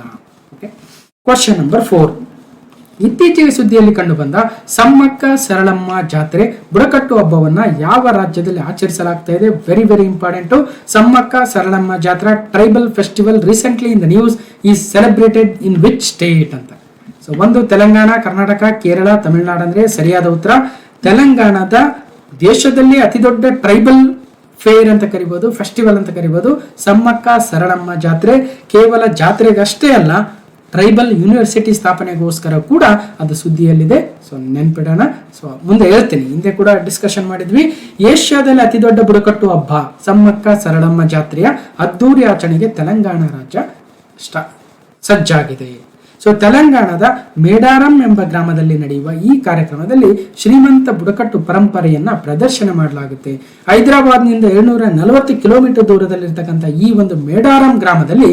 Okay, question number 4. ಇತ್ತೀಚೆಗೆ ಸುದ್ದಿಯಲ್ಲಿ ಕಂಡುಬಂದ ಸಮ್ಮಕ್ಕ ಸರಳಮ್ಮ ಜಾತ್ರೆ ಬುಡಕಟ್ಟು ಹಬ್ಬವನ್ನ ಯಾವ ರಾಜ್ಯದಲ್ಲಿ ಆಚರಿಸಲಾಗ್ತಾ ಇದೆ? Very very important. Sammakka Saralamma Jatara tribal festival recently in the news is celebrated in which state ಅಂತ. ಒಂದು ತೆಲಂಗಾಣ, ಕರ್ನಾಟಕ, ಕೇರಳ, ತಮಿಳುನಾಡು ಅಂದ್ರೆ ಸರಿಯಾದ ಉತ್ತರ. ತೆಲಂಗಾಣದ ದೇಶದಲ್ಲಿ ಅತಿ ದೊಡ್ಡ ಟ್ರೈಬಲ್ ಫೇರ್ ಅಂತ ಕರಿಬಹುದು, ಫೆಸ್ಟಿವಲ್ ಅಂತ ಕರಿಬಹುದು ಸಮ್ಮಕ್ಕ ಸರಳಮ್ಮ ಜಾತ್ರೆ. ಕೇವಲ ಜಾತ್ರೆಗಷ್ಟೇ ಅಲ್ಲ, ಟ್ರೈಬಲ್ ಯೂನಿವರ್ಸಿಟಿ ಸ್ಥಾಪನೆಗೋಸ್ಕರ ಕೂಡ ಅದು ಸುದ್ದಿಯಲ್ಲಿದೆ. ನೆನ್ಪಿಡೋಣ. ಮುಂದೆ ಹೇಳ್ತೀನಿ, ಹಿಂದೆ ಕೂಡ ಡಿಸ್ಕಷನ್ ಮಾಡಿದ್ವಿ. ಏಷ್ಯಾದಲ್ಲಿ ಅತಿ ದೊಡ್ಡ ಬುಡಕಟ್ಟು ಹಬ್ಬ ಸಮ್ಮಕ್ಕ ಸರಳಮ್ಮ ಜಾತ್ರೆಯ ಅದ್ದೂರಿ ಆಚರಣೆಗೆ ತೆಲಂಗಾಣ ರಾಜ್ಯ ಸಜ್ಜಾಗಿದೆ. ತೆಲಂಗಾಣದ ಮೇಡಾರಂ ಎಂಬ ಗ್ರಾಮದಲ್ಲಿ ನಡೆಯುವ ಈ ಕಾರ್ಯಕ್ರಮದಲ್ಲಿ ಶ್ರೀಮಂತ ಬುಡಕಟ್ಟು ಪರಂಪರೆಯನ್ನ ಪ್ರದರ್ಶನ ಮಾಡಲಾಗುತ್ತೆ. ಹೈದರಾಬಾದ್ನಿಂದ 740 ಕಿಲೋಮೀಟರ್ ದೂರದಲ್ಲಿರ್ತಕ್ಕಂಥ ಈ ಒಂದು ಮೇಡಾರಂ ಗ್ರಾಮದಲ್ಲಿ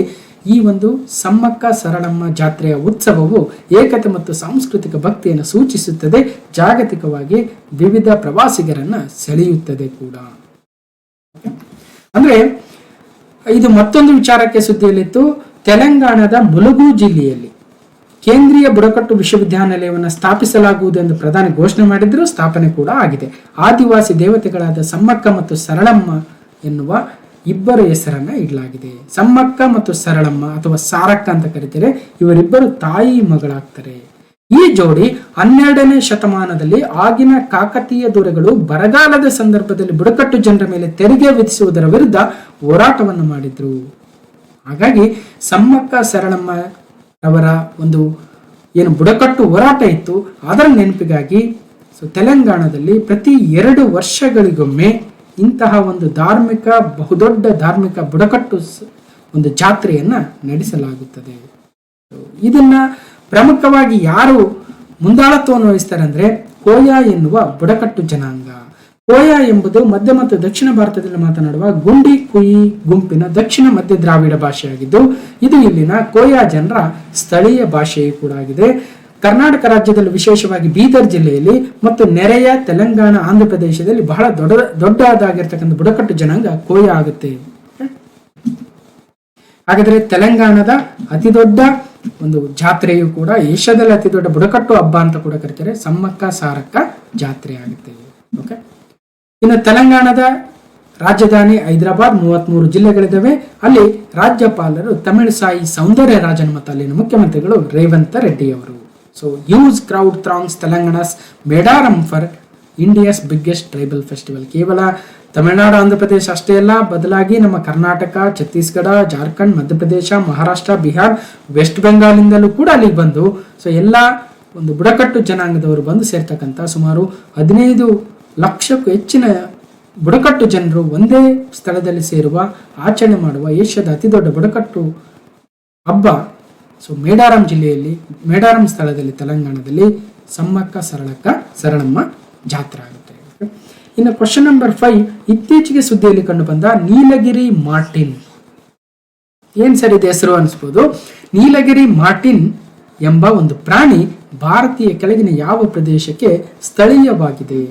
ಈ ಒಂದು ಸಮ್ಮಕ್ಕ ಸರಳಮ್ಮ ಜಾತ್ರೆಯ ಉತ್ಸವವು ಏಕತೆ ಮತ್ತು ಸಾಂಸ್ಕೃತಿಕ ಭಕ್ತಿಯನ್ನು ಸೂಚಿಸುತ್ತದೆ. ಜಾಗತಿಕವಾಗಿ ವಿವಿಧ ಪ್ರವಾಸಿಗರನ್ನ ಸೆಳೆಯುತ್ತದೆ ಕೂಡ. ಅಂದ್ರೆ ಇದು ಮತ್ತೊಂದು ವಿಚಾರಕ್ಕೆ ಸುದ್ದಿಯಲ್ಲಿತ್ತು. ತೆಲಂಗಾಣದ ಮುಲುಗು ಜಿಲ್ಲೆಯಲ್ಲಿ ಕೇಂದ್ರೀಯ ಬುಡಕಟ್ಟು ವಿಶ್ವವಿದ್ಯಾನಿಲಯವನ್ನು ಸ್ಥಾಪಿಸಲಾಗುವುದು ಎಂದು ಪ್ರಧಾನಿ ಘೋಷಣೆ ಮಾಡಿದ್ರು, ಸ್ಥಾಪನೆ ಕೂಡ ಆಗಿದೆ. ಆದಿವಾಸಿ ದೇವತೆಗಳಾದ ಸಮ್ಮಕ್ಕ ಮತ್ತು ಸರಳಮ್ಮ ಎನ್ನುವ ಇಬ್ಬರ ಹೆಸರನ್ನ ಇಡಲಾಗಿದೆ. ಸಮ್ಮಕ್ಕ ಮತ್ತು ಸರಳಮ್ಮ ಅಥವಾ ಸಾರಕ್ಕ ಅಂತ ಕರೀತಾರೆ. ಇವರಿಬ್ಬರು ತಾಯಿ ಮಗಳಾಗ್ತಾರೆ. ಈ ಜೋಡಿ 12ನೇ ಶತಮಾನದಲ್ಲಿ ಆಗಿನ ಕಾಕತೀಯ ದೊರೆಗಳು ಬರಗಾಲದ ಸಂದರ್ಭದಲ್ಲಿ ಬುಡಕಟ್ಟು ಜನರ ಮೇಲೆ ತೆರಿಗೆ ವಿಧಿಸುವುದರ ವಿರುದ್ಧ ಹೋರಾಟವನ್ನು ಮಾಡಿದ್ರು. ಹಾಗಾಗಿ ಸಮ್ಮಕ್ಕ ಸರಳಮ್ಮ ಅವರ ಒಂದು ಏನು ಬುಡಕಟ್ಟು ಹೋರಾಟ ಇತ್ತು ಅದರ ನೆನಪಿಗಾಗಿ ತೆಲಂಗಾಣದಲ್ಲಿ ಪ್ರತಿ 2 ವರ್ಷಗಳಿಗೊಮ್ಮೆ ಇಂತಹ ಒಂದು ಬಹುದೊಡ್ಡ ಧಾರ್ಮಿಕ ಬುಡಕಟ್ಟು ಒಂದು ಜಾತ್ರೆಯನ್ನ ನಡೆಸಲಾಗುತ್ತದೆ. ಇದನ್ನ ಪ್ರಮುಖವಾಗಿ ಯಾರು ಮುಂದಾಳತ್ವವನ್ನು ವಹಿಸ್ತಾರೆ ಅಂದ್ರೆ ಕೋಯಾ ಎನ್ನುವ ಬುಡಕಟ್ಟು ಜನಾಂಗ. ಕೋಯಾ ಎಂಬುದು ಮಧ್ಯ ಮತ್ತು ದಕ್ಷಿಣ ಭಾರತದಲ್ಲಿ ಮಾತನಾಡುವ ಗುಂಡಿ ಕುಯಿ ಗುಂಪಿನ ದಕ್ಷಿಣ ಮಧ್ಯ ದ್ರಾವಿಡ ಭಾಷೆಯಾಗಿದ್ದು ಇದು ಇಲ್ಲಿನ ಕೋಯಾ ಜನರ ಸ್ಥಳೀಯ ಭಾಷೆಯೂ ಕೂಡ ಆಗಿದೆ. ಕರ್ನಾಟಕ ರಾಜ್ಯದಲ್ಲಿ ವಿಶೇಷವಾಗಿ ಬೀದರ್ ಜಿಲ್ಲೆಯಲ್ಲಿ ಮತ್ತು ನೆರೆಯ ತೆಲಂಗಾಣ, ಆಂಧ್ರ ಪ್ರದೇಶದಲ್ಲಿ ಬಹಳ ದೊಡ್ಡದಾಗಿರ್ತಕ್ಕಂಥ ಬುಡಕಟ್ಟು ಜನಾಂಗ ಕೋಯ ಆಗುತ್ತೆ. ಹಾಗಾದ್ರೆ ತೆಲಂಗಾಣದ ಅತಿ ದೊಡ್ಡ ಒಂದು ಜಾತ್ರೆಯು ಕೂಡ ಏಷ್ಯಾದಲ್ಲಿ ಅತಿ ದೊಡ್ಡ ಬುಡಕಟ್ಟು ಹಬ್ಬ ಅಂತ ಕೂಡ ಕರೀತಾರೆ, ಸಮ್ಮಕ್ಕ ಸಾರಕ್ಕ ಜಾತ್ರೆ ಆಗುತ್ತೆ. ಓಕೆ, ಇನ್ನು ತೆಲಂಗಾಣದ ರಾಜಧಾನಿ ಹೈದರಾಬಾದ್, 33 ಜಿಲ್ಲೆಗಳಿದ್ದಾವೆ. ಅಲ್ಲಿ ರಾಜ್ಯಪಾಲರು ತಮಿಳುಸಾಯಿ ಸೌಂದರ್ಯ ರಾಜನ್ ಮತ್ತು ಅಲ್ಲಿನ ಮುಖ್ಯಮಂತ್ರಿಗಳು ರೇವಂತ್ ರೆಡ್ಡಿ ಅವರು. So huge crowd throngs Telangana's Medaram for India's biggest tribal festival. ಕೇವಲ ತಮಿಳುನಾಡು, ಆಂಧ್ರ ಪ್ರದೇಶ ಅಷ್ಟೇ ಅಲ್ಲ, ಬದಲಾಗಿ ನಮ್ಮ ಕರ್ನಾಟಕ, ಛತ್ತೀಸ್ಗಢ, ಜಾರ್ಖಂಡ್, ಮಧ್ಯಪ್ರದೇಶ, ಮಹಾರಾಷ್ಟ್ರ, ಬಿಹಾರ್, ವೆಸ್ಟ್ ಬೆಂಗಾಲಿಂದಲೂ ಕೂಡ ಅಲ್ಲಿಗೆ ಬಂದು ಸೊ ಎಲ್ಲ ಒಂದು ಬುಡಕಟ್ಟು ಜನಾಂಗದವರು ಬಂದು ಸೇರ್ತಕ್ಕಂಥ ಸುಮಾರು 15 ಲಕ್ಷಕ್ಕೂ ಹೆಚ್ಚಿನ ಬುಡಕಟ್ಟು ಜನರು ಒಂದೇ ಸ್ಥಳದಲ್ಲಿ ಸೇರುವ, ಆಚರಣೆ ಮಾಡುವ ಏಷ್ಯಾದ ಅತಿ ದೊಡ್ಡ ಬುಡಕಟ್ಟು ಹಬ್ಬ ಸೊ ಮೇಡಾರಂ ಜಿಲ್ಲೆಯಲ್ಲಿ, ಮೇಡಾರಂ ಸ್ಥಳದಲ್ಲಿ ತೆಲಂಗಾಣದಲ್ಲಿ ಸಮ್ಮಕ್ಕ ಸರಳಮ್ಮ ಜಾತ್ರೆ ಆಗುತ್ತೆ. ಇನ್ನು ಕ್ವಶನ್ ನಂಬರ್ 5, ಇತ್ತೀಚೆಗೆ ಸುದ್ದಿಯಲ್ಲಿ ಕಂಡು ಬಂದ ನೀಲಗಿರಿ ಮಾರ್ಟಿನ್. ಏನ್ ಸರ್ ಇದು ಹೆಸರು ಅನಿಸ್ಬೋದು. ನೀಲಗಿರಿ ಮಾರ್ಟಿನ್ ಎಂಬ ಒಂದು ಪ್ರಾಣಿ ಭಾರತೀಯ ಕೆಳಗಿನ ಯಾವ ಪ್ರದೇಶಕ್ಕೆ ಸ್ಥಳೀಯವಾಗಿದೆ?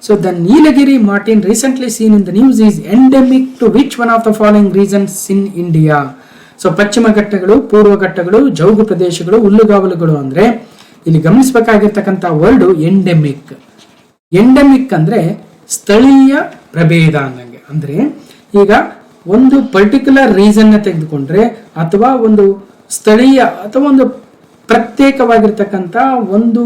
So the Nilagiri martin recently seen in the news is endemic to which one of the following regions in India? So ಪಶ್ಚಿಮ ಘಟ್ಟಗಳು, ಪೂರ್ವ ಘಟ್ಟಗಳು, ಜೌಗು ಪ್ರದೇಶಗಳು, ಹುಲ್ಲುಗಾವಲುಗಳು ಅಂದ್ರೆ ಇಲ್ಲಿ ಗಮನಿಸಬೇಕಾಗಿರ್ತಕ್ಕಂಥ ವರ್ಡ್ ಎಂಡೆಮಿಕ್. ಎಂಡೆಮಿಕ್ ಅಂದ್ರೆ ಸ್ಥಳೀಯ ಪ್ರಭೇದ ಅನ್ನಂಗೆ. ಅಂದ್ರೆ ಈಗ ಒಂದು ಪರ್ಟಿಕ್ಯುಲರ್ ರೀಸನ್ ನ ತೆಗೆದುಕೊಂಡ್ರೆ ಅಥವಾ ಒಂದು ಸ್ಥಳೀಯ ಅಥವಾ ಒಂದು ಪ್ರತ್ಯೇಕವಾಗಿರ್ತಕ್ಕಂಥ ಒಂದು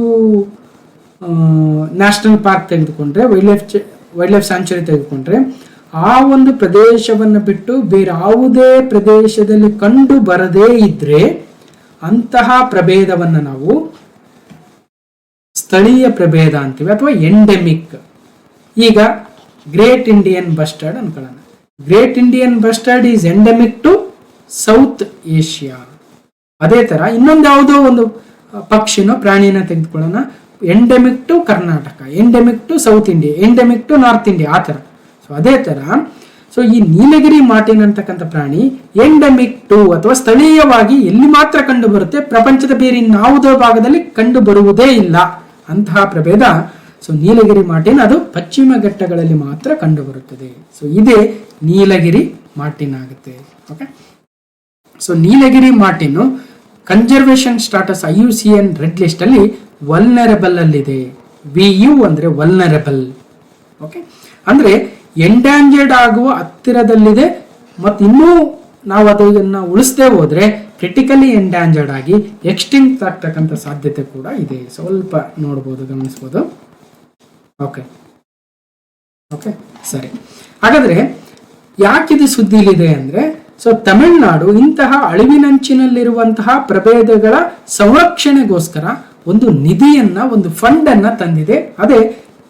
ನ್ಯಾಷನಲ್ ಪಾರ್ಕ್ ತೆಗೆದುಕೊಂಡ್ರೆ, ವೈಲ್ಡ್ ಲೈಫ್ ಸ್ಯಾಂಚುರಿ ತೆಗೆದುಕೊಂಡ್ರೆ, ಆ ಒಂದು ಪ್ರದೇಶವನ್ನು ಬಿಟ್ಟು ಬೇರೆ ಯಾವುದೇ ಪ್ರದೇಶದಲ್ಲಿ ಕಂಡು ಬರದೇ ಇದ್ರೆ ಅಂತಹ ಪ್ರಭೇದವನ್ನು ನಾವು ಸ್ಥಳೀಯ ಪ್ರಭೇದ ಅಂತೀವಿ ಅಥವಾ ಎಂಡೆಮಿಕ್. ಈಗ ಗ್ರೇಟ್ ಇಂಡಿಯನ್ ಬಸ್ಟರ್ಡ್ ಅನ್ಕೊಳ್ಳೋಣ. Great Indian bustard is endemic to South Asia. ಅದೇ ತರ ಇನ್ನೊಂದು ಯಾವುದೋ ಒಂದು ಪಕ್ಷಿನೋ ಪ್ರಾಣಿನ ತೆಗೆದುಕೊಳ್ಳೋಣ, endemic to Karnataka, endemic to South India, endemic to North India, ಆ ತರ. ಸೊ ಅದೇ ತರ ಸೊ ಈ ನೀಲಗಿರಿ ಮಾರ್ಟಿನ್ ಅಂತಕ್ಕಂಥ ಪ್ರಾಣಿ ಎಂಡೆಮಿಕ್ ಟು ಅಥವಾ ಸ್ಥಳೀಯವಾಗಿ ಎಲ್ಲಿ ಮಾತ್ರ ಕಂಡು ಬರುತ್ತೆ, ಪ್ರಪಂಚದ ಬೇರೆ ಇನ್ಯಾವುದೋ ಭಾಗದಲ್ಲಿ ಕಂಡು ಬರುವುದೇ ಇಲ್ಲ ಅಂತಹ ಪ್ರಭೇದ ಸೊ ನೀಲಗಿರಿ ಮಾರ್ಟಿನ್. ಅದು ಪಶ್ಚಿಮ ಘಟ್ಟಗಳಲ್ಲಿ ಮಾತ್ರ ಕಂಡು ಬರುತ್ತದೆ. ಸೊ ಇದೇ ನೀಲಗಿರಿ ಮಾರ್ಟಿನ್ ಆಗುತ್ತೆ. Okay, so Nilgiri marten conservation status IUCN red list ಅಲ್ಲಿ ವಲ್ನರಬಲ್ ಅಲ್ಲಿದೆ. VU ಅಂದ್ರೆ ವಲ್ನರಬಲ್. ಓಕೆ, ಅಂದ್ರೆ ಎಂಡಾಂಜರ್ಡ್ ಆಗುವ ಹತ್ತಿರದಲ್ಲಿದೆ ಮತ್ತು ಇನ್ನೂ ನಾವು ಅದನ್ನ ಉಳಿಸದೆ ಹೋದ್ರೆ ಕ್ರಿಟಿಕಲಿ ಎಂಡಾಂಜರ್ಡ್ ಆಗಿ ಎಕ್ಸ್ಟಿಂಕ್ಟ್ ಆಗ್ತಕ್ಕಂಥ ಸಾಧ್ಯತೆ ಕೂಡ ಇದೆ. ಸ್ವಲ್ಪ ನೋಡ್ಬೋದು, ಗಮನಿಸಬಹುದು. ಓಕೆ ಓಕೆ ಸರಿ. ಹಾಗಾದ್ರೆ ಯಾಕಿದು ಸುದ್ದಿಲಿದೆ ಅಂದ್ರೆ ಸೊ ತಮಿಳುನಾಡು ಇಂತಹ ಅಳಿವಿನಂಚಿನಲ್ಲಿರುವಂತಹ ಪ್ರಭೇದಗಳ ಸಂರಕ್ಷಣೆಗೋಸ್ಕರ ಒಂದು ನಿಧಿಯನ್ನ, ಒಂದು ಫಂಡ್ ಅನ್ನ ತಂದಿದೆ. ಅದೇ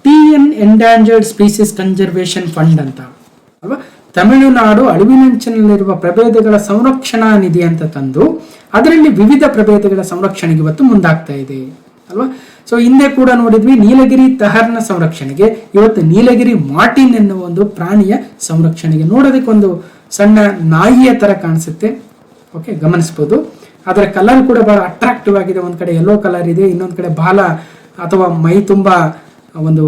TN ಎಂಡಾಂಜರ್ಡ್ ಸ್ಪೀಸೀಸ್ ಕನ್ಸರ್ವೇಷನ್ ಫಂಡ್ ಅಂತ ಅಲ್ವಾ. ತಮಿಳುನಾಡು ಅಳಿವಿನಂಚಿನಲ್ಲಿರುವ ಪ್ರಭೇದಗಳ ಸಂರಕ್ಷಣಾ ನಿಧಿ ಅಂತ ತಂದು ಅದರಲ್ಲಿ ವಿವಿಧ ಪ್ರಭೇದಗಳ ಸಂರಕ್ಷಣೆಗೆ ಇವತ್ತು ಮುಂದಾಗ್ತಾ ಇದೆ ಅಲ್ವಾ. ಸೊ ಹಿಂದೆ ಕೂಡ ನೋಡಿದ್ವಿ ನೀಲಗಿರಿ ತಹರ್ನ ಸಂರಕ್ಷಣೆಗೆ, ಇವತ್ತು ನೀಲಗಿರಿ ಮಾರ್ಟಿನ್ ಎನ್ನುವ ಒಂದು ಪ್ರಾಣಿಯ ಸಂರಕ್ಷಣೆಗೆ. ನೋಡೋದಕ್ಕೊಂದು ಸಣ್ಣ ನಾಯಿಯ ತರ ಕಾಣಿಸುತ್ತೆ. ಓಕೆ, ಗಮನಿಸಬಹುದು. ಅದರ ಕಲರ್ ಕೂಡ ಬಹಳ ಅಟ್ರಾಕ್ಟಿವ್ ಆಗಿದೆ. ಒಂದ್ ಕಡೆ ಯೆಲ್ಲೋ ಕಲರ್ ಇದೆ, ಇನ್ನೊಂದ್ ಕಡೆ ಬಾಲ ಅಥವಾ ಮೈ ತುಂಬಾ ಒಂದು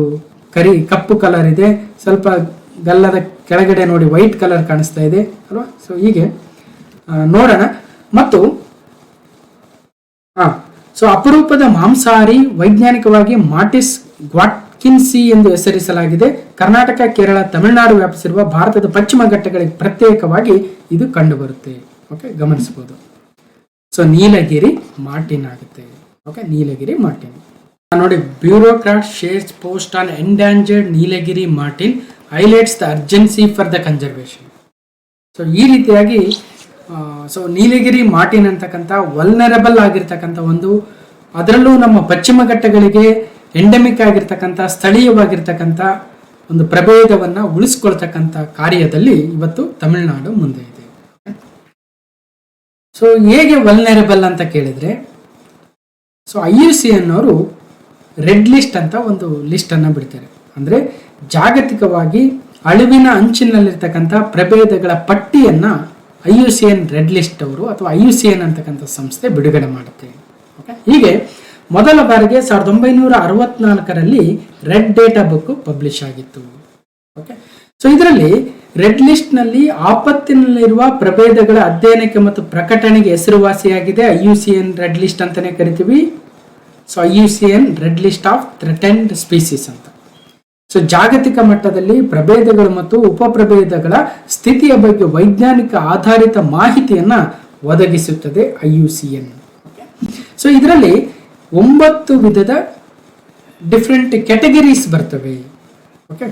ಕಪ್ಪು ಕಲರ್ ಇದೆ, ಸ್ವಲ್ಪ ಗಲ್ಲದ ಕೆಳಗಡೆ ನೋಡಿ ವೈಟ್ ಕಲರ್ ಕಾಣಿಸ್ತಾ ಇದೆ ಅಲ್ವಾ. ಸೊ ಹೀಗೆ ನೋಡೋಣ. ಮತ್ತು ಸೊ ಅಪರೂಪದ ಮಾಂಸಾಹಾರಿ, ವೈಜ್ಞಾನಿಕವಾಗಿ ಮಾಟಿಸ್ ಗ್ವಾಟ್ಕಿನ್ಸಿ ಎಂದು ಹೆಸರಿಸಲಾಗಿದೆ. ಕರ್ನಾಟಕ, ಕೇರಳ, ತಮಿಳುನಾಡು ವ್ಯಾಪಿಸಿರುವ ಭಾರತದ ಪಶ್ಚಿಮ ಘಟ್ಟಗಳಿಗೆ ಪ್ರತ್ಯೇಕವಾಗಿ ಇದು ಕಂಡು ಬರುತ್ತೆ. ಓಕೆ, ಗಮನಿಸಬಹುದು. ಸೊ ನೀಲಗಿರಿ ಮಾರ್ಟಿನ್ ಆಗುತ್ತೆ. ಓಕೆ, ನೀಲಗಿರಿ ಮಾರ್ಟಿನ್ ನೋಡಿ. Bureaucrat shares post on ಎಂಡಾಂಜರ್ಡ್ Nilgiri Martin highlights the urgency for the conservation. So ಈ ರೀತಿಯಾಗಿ ಸೊ ನೀಲಗಿರಿ ಮಾರ್ಟಿನ್ ಅಂತಕ್ಕಂಥ ವಲ್ನರಬಲ್ ಆಗಿರ್ತಕ್ಕಂಥ ಒಂದು, ಅದರಲ್ಲೂ ನಮ್ಮ ಪಶ್ಚಿಮ ಘಟ್ಟಗಳಿಗೆ ಎಂಡೆಮಿಕ್ ಆಗಿರ್ತಕ್ಕಂಥ ಸ್ಥಳೀಯವಾಗಿರ್ತಕ್ಕಂಥ ಒಂದು ಪ್ರಭೇದವನ್ನ ಉಳಿಸ್ಕೊಳ್ತಕ್ಕಂಥ ಕಾರ್ಯದಲ್ಲಿ ಇವತ್ತು ತಮಿಳುನಾಡು ಮುಂದೆ ಇದೆ. ಸೊ ಹೇಗೆ ವಲ್ನರಬಲ್ ಅಂತ ಕೇಳಿದ್ರೆ, ಸೊ IUCN ಅವರು ರೆಡ್ ಲಿಸ್ಟ್ ಅಂತ ಒಂದು ಲಿಸ್ಟ್ ಅನ್ನ ಬಿಡ್ತಾರೆ. ಅಂದ್ರೆ ಜಾಗತಿಕವಾಗಿ ಅಳಿವಿನ ಅಂಚಿನಲ್ಲಿರ್ತಕ್ಕಂಥ ಪ್ರಭೇದಗಳ ಪಟ್ಟಿಯನ್ನ IUCN ರೆಡ್ ಲಿಸ್ಟ್ ಅವರು ಅಥವಾ IUCN ಅಂತಕ್ಕಂಥ ಸಂಸ್ಥೆ ಬಿಡುಗಡೆ ಮಾಡುತ್ತೆ. ಓಕೆ, ಹೀಗೆ ಮೊದಲ ಬಾರಿಗೆ 1964ರಲ್ಲಿ ರೆಡ್ ಡೇಟಾ ಬುಕ್ ಪಬ್ಲಿಷ್ ಆಗಿತ್ತು. ಓಕೆ, ಸೊ ಇದರಲ್ಲಿ ರೆಡ್ ಲಿಸ್ಟ್ ನಲ್ಲಿ ಆಪತ್ತಿನಲ್ಲಿರುವ ಪ್ರಭೇದಗಳ ಅಧ್ಯಯನಕ್ಕೆ ಮತ್ತು ಪ್ರಕಟಣೆಗೆ ಹೆಸರುವಾಸಿಯಾಗಿದೆ. IUCN ರೆಡ್ ಲಿಸ್ಟ್ ಅಂತಾನೆ ಕರಿತೀವಿ. So IUCN red list of threatened species ಅಂತ. ಸೊ ಜಾಗತಿಕ ಮಟ್ಟದಲ್ಲಿ ಪ್ರಭೇದಗಳು ಮತ್ತು ಉಪಪ್ರಭೇದಗಳ ಸ್ಥಿತಿಯ ಬಗ್ಗೆ ವೈಜ್ಞಾನಿಕ ಆಧಾರಿತ ಮಾಹಿತಿಯನ್ನ ಒದಗಿಸುತ್ತದೆ IUCN. ಸೊ ಇದರಲ್ಲಿ 9 ವಿಧದ ಡಿಫ್ರೆಂಟ್ ಕ್ಯಾಟಗರೀಸ್ ಬರ್ತವೆ. ಓಕೆ,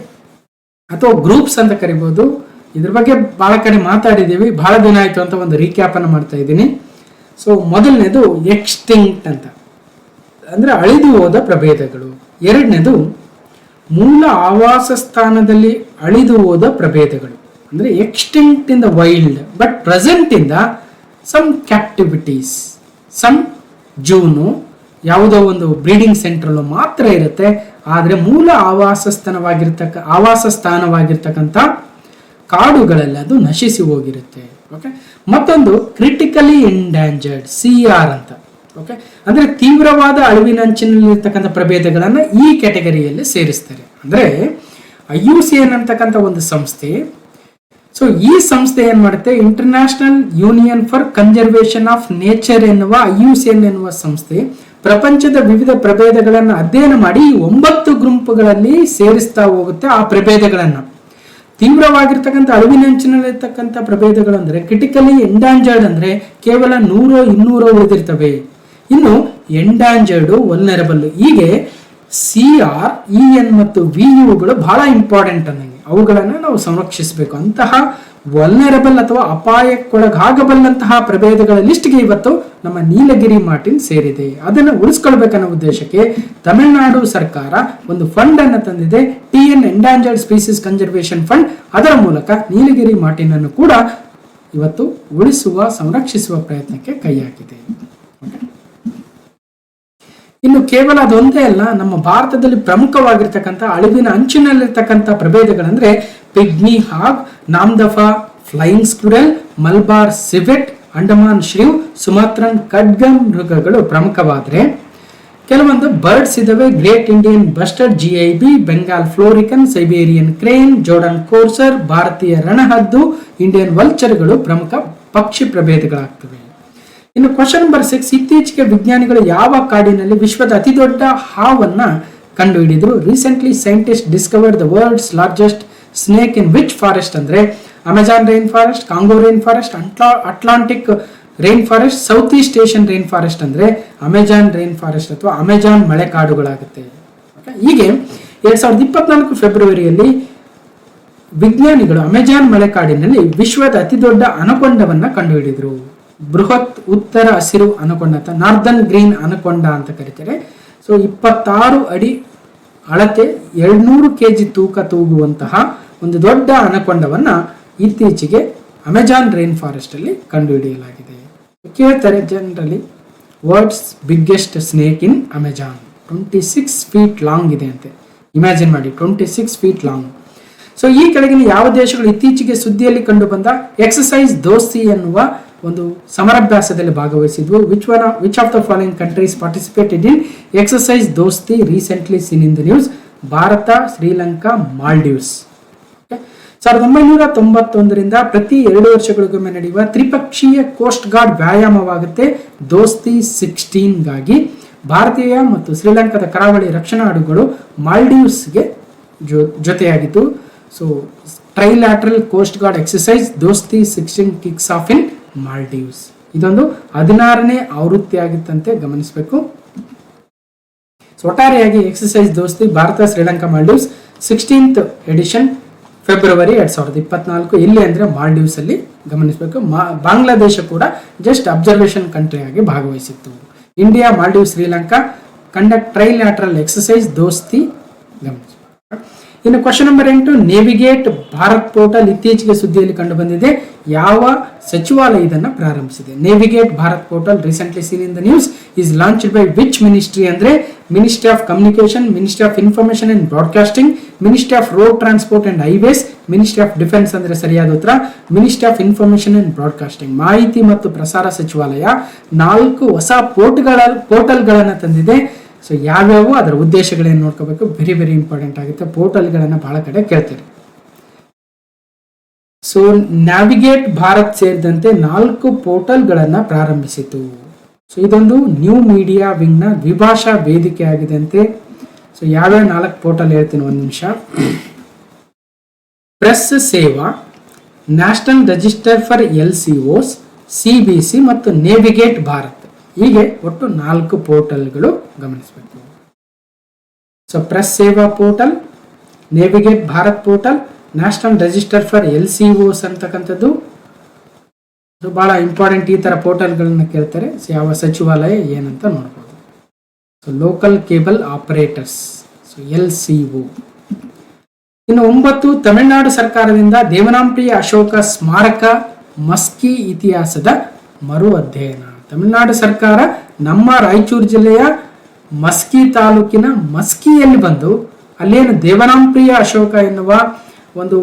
ಅಥವಾ ಗ್ರೂಪ್ಸ್ ಅಂತ ಕರಿಬಹುದು. ಇದ್ರ ಬಗ್ಗೆ ಬಹಳ ಕಡೆ ಮಾತಾಡಿದ್ದೀವಿ, ಬಹಳ ದಿನ ಆಯ್ತು ಅಂತ ಒಂದು ರೀಕ್ಯಾಪ್ ಅನ್ನು ಮಾಡ್ತಾ ಇದ್ದೀನಿ. ಸೊ ಮೊದಲನೇದು ಎಕ್ಸ್ಟಿಂಕ್ಟ್ ಅಂತ, ಅಂದ್ರೆ ಅಳಿದು ಹೋದ ಪ್ರಭೇದಗಳು. ಎರಡನೇದು ಮೂಲ ಆವಾಸ ಸ್ಥಾನದಲ್ಲಿ ಅಳಿದು ಹೋದ ಪ್ರಭೇದಗಳು, ಅಂದ್ರೆ extinct in the wild but present in the some captivities. Some ಜೂನು ಯಾವುದೋ ಒಂದು ಬ್ರೀಡಿಂಗ್ ಸೆಂಟರ್ ಮಾತ್ರ ಇರುತ್ತೆ, ಆದರೆ ಮೂಲ ಆವಾಸ ಸ್ಥಾನವಾಗಿರ್ತಕ್ಕಂಥ ಕಾಡುಗಳಲ್ಲಿ ಅದು ನಶಿಸಿ ಹೋಗಿರುತ್ತೆ. ಓಕೆ, ಮತ್ತೊಂದು ಕ್ರಿಟಿಕಲಿ ಎಂಡ್ಯಾಂಜರ್ಡ್ CR ಅಂತ. ಓಕೆ, ಅಂದ್ರೆ ತೀವ್ರವಾದ ಅಳಿವಿನಂಚಿನಲ್ಲಿರ್ತಕ್ಕಂಥ ಪ್ರಭೇದಗಳನ್ನ ಈ ಕ್ಯಾಟಗರಿಯಲ್ಲಿ ಸೇರಿಸ್ತಾರೆ. ಅಂದ್ರೆ IUCN ಅಂತಕ್ಕಂಥ ಒಂದು ಸಂಸ್ಥೆ. ಸೊ ಈ ಸಂಸ್ಥೆ ಏನ್ ಮಾಡುತ್ತೆ, international union for conservation of nature ಎನ್ನುವ IUCN ಎನ್ನುವ ಸಂಸ್ಥೆ ಪ್ರಪಂಚದ ವಿವಿಧ ಪ್ರಭೇದಗಳನ್ನು ಅಧ್ಯಯನ ಮಾಡಿ 9 ಗುಂಪುಗಳಲ್ಲಿ ಸೇರಿಸ್ತಾ ಹೋಗುತ್ತೆ. ಆ ಪ್ರಭೇದಗಳನ್ನ ತೀವ್ರವಾಗಿರ್ತಕ್ಕಂಥ ಅಳಿವಿನಂಚಿನಲ್ಲಿರ್ತಕ್ಕಂಥ ಪ್ರಭೇದಗಳು ಅಂದ್ರೆ ಕ್ರಿಟಿಕಲಿ ಎಂಡಾಂಜರ್ಡ್ ಅಂದ್ರೆ ಕೇವಲ 100-200 ಉಳಿದಿರ್ತವೆ. ಇನ್ನು ಎಂಡಾಂಜರ್ಡ್, ವಲ್ನರಬಲ್, ಹೀಗೆ CR, EN ಮತ್ತು VUಗಳು ಬಹಳ ಇಂಪಾರ್ಟೆಂಟ್ ಅನ್ನಂಗೆ. ಅವುಗಳನ್ನು ನಾವು ಸಂರಕ್ಷಿಸಬೇಕು. ಅಂತಹ ವಲ್ನರಬಲ್ ಅಥವಾ ಅಪಾಯಕ್ಕೊಳಗಾಗಬಲ್ಲಂತಹ ಪ್ರಭೇದಗಳ ಲಿಸ್ಟ್ಗೆ ಇವತ್ತು ನಮ್ಮ ನೀಲಗಿರಿ ಮಾರ್ಟಿನ್ ಸೇರಿದೆ. ಅದನ್ನು ಉಳಿಸ್ಕೊಳ್ಬೇಕನ್ನೋ ಉದ್ದೇಶಕ್ಕೆ ತಮಿಳುನಾಡು ಸರ್ಕಾರ ಒಂದು ಫಂಡ್ ಅನ್ನು ತಂದಿದೆ, TN ಎಂಡಾಂಜರ್ಡ್ ಸ್ಪೀಸೀಸ್ ಕನ್ಸರ್ವೇಷನ್ ಫಂಡ್. ಅದರ ಮೂಲಕ ನೀಲಗಿರಿ ಮಾರ್ಟಿನ್ ಅನ್ನು ಕೂಡ ಇವತ್ತು ಸಂರಕ್ಷಿಸುವ ಪ್ರಯತ್ನಕ್ಕೆ ಕೈ ಹಾಕಿದೆ. ಇನ್ನು ಕೇವಲ ಅದೊಂದೇ ಅಲ್ಲ, ನಮ್ಮ ಭಾರತದಲ್ಲಿ ಪ್ರಮುಖವಾಗಿರ್ತಕ್ಕಂಥ ಅಳಿವಿನ ಅಂಚಿನಲ್ಲಿರ್ತಕ್ಕಂಥ ಪ್ರಭೇದಗಳಂದ್ರೆ pygmy hog, Namdapha, flying squirrel, Malabar civet, Andaman shrew, Sumatran ಖಡ್ಗ ಮೃಗಗಳು ಪ್ರಮುಖವಾದರೆ ಕೆಲವೊಂದು ಬರ್ಡ್ಸ್ ಇದಾವೆ. Great Indian bustard, GIB, Bengal florican, Siberian crane, Jerdon courser, ಭಾರತೀಯ ರಣಹದ್ದು, ಇಂಡಿಯನ್ ವಲ್ಚರ್ಗಳು ಪ್ರಮುಖ ಪಕ್ಷಿ ಪ್ರಭೇದಗಳಾಗ್ತವೆ. ಇನ್ನು ಕ್ವಶನ್ ನಂಬರ್ 6, ಇತ್ತೀಚೆಗೆ ವಿಜ್ಞಾನಿಗಳು ಯಾವ ಕಾಡಿನಲ್ಲಿ ವಿಶ್ವದ ಅತಿ ದೊಡ್ಡ ಹಾವನ್ನ ಕಂಡುಹಿಡಿದ್ರು? Recently scientist discovered the world's largest snake in which forest ಅಂದ್ರೆ Amazon rain forest, Congo rain forest, Atlantic rain forest, South East Asian rain forest ಅಂದ್ರೆ ಅಮೆಜಾನ್ ರೈನ್ ಫಾರೆಸ್ಟ್ ಅಥವಾ ಅಮೆಜಾನ್ ಮಳೆಕಾಡುಗಳಾಗುತ್ತೆ. ಹೀಗೆ 2024 ಫೆಬ್ರವರಿಯಲ್ಲಿ ವಿಜ್ಞಾನಿಗಳು ಅಮೆಜಾನ್ ಮಳೆಕಾಡಿನಲ್ಲಿ ವಿಶ್ವದ ಅತಿ ದೊಡ್ಡ ಅನಕೊಂಡವನ್ನ ಕಂಡುಹಿಡಿದ್ರು. ಬೃಹತ್ ಉತ್ತರ ಹಸಿರು ಅನಕೊಂಡ ಅಂತ, ನಾರ್ದರ್ನ್ ಗ್ರೀನ್ ಅನಕೊಂಡ ಅಂತ ಕರೀತಾರೆ. ಸೊ 26 ಅಡಿ ಅಳತೆ, 200 kg ತೂಕ ತೂಗುವಂತಹ ಒಂದು ದೊಡ್ಡ ಅನಕೊಂಡವನ್ನ ಇತ್ತೀಚೆಗೆ ಅಮೆಜಾನ್ ರೈನ್ ಫಾರೆಸ್ಟ್ ಅಲ್ಲಿ ಕಂಡುಹಿಡಿಯಲಾಗಿದೆ. ಕೇಳ್ತಾರೆ ಜನರಲಿ, ವರ್ಲ್ಡ್ಸ್ ಬಿಗ್ಗೆಸ್ಟ್ ಸ್ನೇಕ್ ಇನ್ ಅಮೆಜಾನ್, 26 feet ಲಾಂಗ್ ಇದೆ ಅಂತೆ. ಇಮ್ಯಾಜಿನ್ ಮಾಡಿ, 26 feet ಲಾಂಗ್. ಸೊ ಈ ಕೆಳಗಿನ ಯಾವ ದೇಶಗಳು ಇತ್ತೀಚೆಗೆ ಸುದ್ದಿಯಲ್ಲಿ ಕಂಡು ಬಂದ ಎಕ್ಸಸೈಸ್ ದೋಸ್ತಿ ಎನ್ನುವ ಒಂದು ಸಮರಾಭ್ಯಾಸದಲ್ಲಿ ಭಾಗವಹಿಸಿದ್ವು? Which of the following countries participated in exercise Dosti recently seen in the news? ಭಾರತ, ಶ್ರೀಲಂಕಾ, ಮಾಲ್ಡೀವ್ಸ್. 1991ರಿಂದ ಪ್ರತಿ 2 ವರ್ಷಗಳಿಗೊಮ್ಮೆ ನಡೆಯುವ ತ್ರಿಪಕ್ಷೀಯ ಕೋಸ್ಟ್ ಗಾರ್ಡ್ ವ್ಯಾಯಾಮವಾಗುತ್ತೆ ದೋಸ್ತಿ 16ಗಾಗಿ. ಭಾರತೀಯ ಮತ್ತು ಶ್ರೀಲಂಕಾದ ಕರಾವಳಿ ರಕ್ಷಣಾ ಹಡಗುಗಳು ಮಾಲ್ಡೀವ್ಸ್ಗೆ ಜೊತೆಯಾಗಿತ್ತು. So trilateral coast guard exercise Dosti 16 kicks of in Maldives. ಇದೊಂದು 16ನೇ ಆವೃತ್ತಿ ಆಗಿತ್ತಂತೆ, ಗಮನಿಸಬೇಕು. ಒಟ್ಟಾರೆಯಾಗಿ exercise Dosti Bharat, Sri Lanka, Maldives 16th edition February 2024. ಎಲ್ಲಿ ಅಂದ್ರೆ ಮಾಲ್ಡೀವ್ಸ್ ಅಲ್ಲಿ, ಗಮನಿಸಬೇಕು. ಬಾಂಗ್ಲಾದೇಶ ಕೂಡ ಜಸ್ಟ್ ಅಬ್ಸರ್ವೇಷನ್ ಕಂಟ್ರಿ ಆಗಿ ಭಾಗವಹಿಸಿತ್ತು. India, Maldives, Sri Lanka conduct trilateral exercise Dosti. ಗಮನಿಸಬೇಕು. ಇನ್ನು question number 8, navigate Bharat portal ಇತ್ತೀಚೆಗೆ ಸುದ್ದಿಯಲ್ಲಿ ಕಂಡು ಬಂದಿದೆ. ಯಾವ ಸಚಿವಾಲಯ ಇದನ್ನು ಪ್ರಾರಂಭಿಸಿದೆ? Navigate Bharat portal recently seen in the news is launched by which ministry ಅಂದ್ರೆ ministry of communication, ministry of information and broadcasting, ministry of road transport and highways, ministry of defence ಅಂದ್ರೆ ಸರಿಯಾದ ಉತ್ತರ ministry of information and broadcasting. ಮಾಹಿತಿ ಮತ್ತು ಪ್ರಸಾರ ಸಚಿವಾಲಯ 4 ಹೊಸ ಪೋರ್ಟಲ್ಗಳನ್ನು ತಂದಿದೆ. ಸೊ ಯಾವ್ಯಾವು, ಅದರ ಉದ್ದೇಶಗಳೇನು ನೋಡ್ಕೋಬೇಕು, ವೆರಿ ವೆರಿ ಇಂಪಾರ್ಟೆಂಟ್ ಆಗುತ್ತೆ. ಪೋರ್ಟಲ್ಗಳನ್ನು ಬಹಳ ಕಡೆ ಕೇಳ್ತೀರಿ. ಸೊ ನ್ಯಾವಿಗೇಟ್ ಭಾರತ್ ಸೇರಿದಂತೆ 4 ಪೋರ್ಟಲ್ಗಳನ್ನು ಪ್ರಾರಂಭಿಸಿತು. ಸೊ ಇದೊಂದು ನ್ಯೂ ಮೀಡಿಯಾ ವಿಂಗ್ನ ದ್ವಿಭಾಷಾ ವೇದಿಕೆ ಆಗಿದೆ ಅಂತೆ. ಸೊ ಯಾವ್ಯಾವ 4 ಪೋರ್ಟಲ್ ಹೇಳ್ತೀನಿ, ಒಂದು ನಿಮಿಷ. ಪ್ರೆಸ್ ಸೇವಾ, national register for LCOs, CBC ಮತ್ತು ನೇವಿಗೇಟ್ ಭಾರತ್. ಹೀಗೆ ಒಟ್ಟು 4 ಪೋರ್ಟಲ್ಗಳು ಗಮನಿಸಬೇಕು. ಸೊ ಪ್ರೆಸ್ ಸೇವಾ portal, navigate Bharat portal, national register for LCOs ಅಂತಕ್ಕಂಥದ್ದು ಬಹಳ ಇಂಪಾರ್ಟೆಂಟ್. ಈ ತರ ಪೋರ್ಟಲ್ಗಳನ್ನ ಕೇಳ್ತಾರೆ. ಯಾವ ಸಚಿವಾಲಯ ಏನಂತ ನೋಡ್ಬೋದು. So local cable operators, so LCO. ಇನ್ನು 9 ತಮಿಳುನಾಡು ಸರ್ಕಾರದಿಂದ ದೇವನಾಂಪ್ರಿಯ ಅಶೋಕ ಸ್ಮಾರಕ ಮಸ್ಕಿ ಇತಿಹಾಸದ ಮರು ಅಧ್ಯಯನ. ತಮಿಳುನಾಡು ಸರ್ಕಾರ ನಮ್ಮ ರಾಯಚೂರು ಜಿಲ್ಲೆಯ ಮಸ್ಕಿ ತಾಲೂಕಿನ ಮಸ್ಕಿಯಲ್ಲಿ ಬಂದು ಅಲ್ಲೇನು ದೇವನಾಂಪ್ರಿಯ ಅಶೋಕ ಎನ್ನುವ ಒಂದು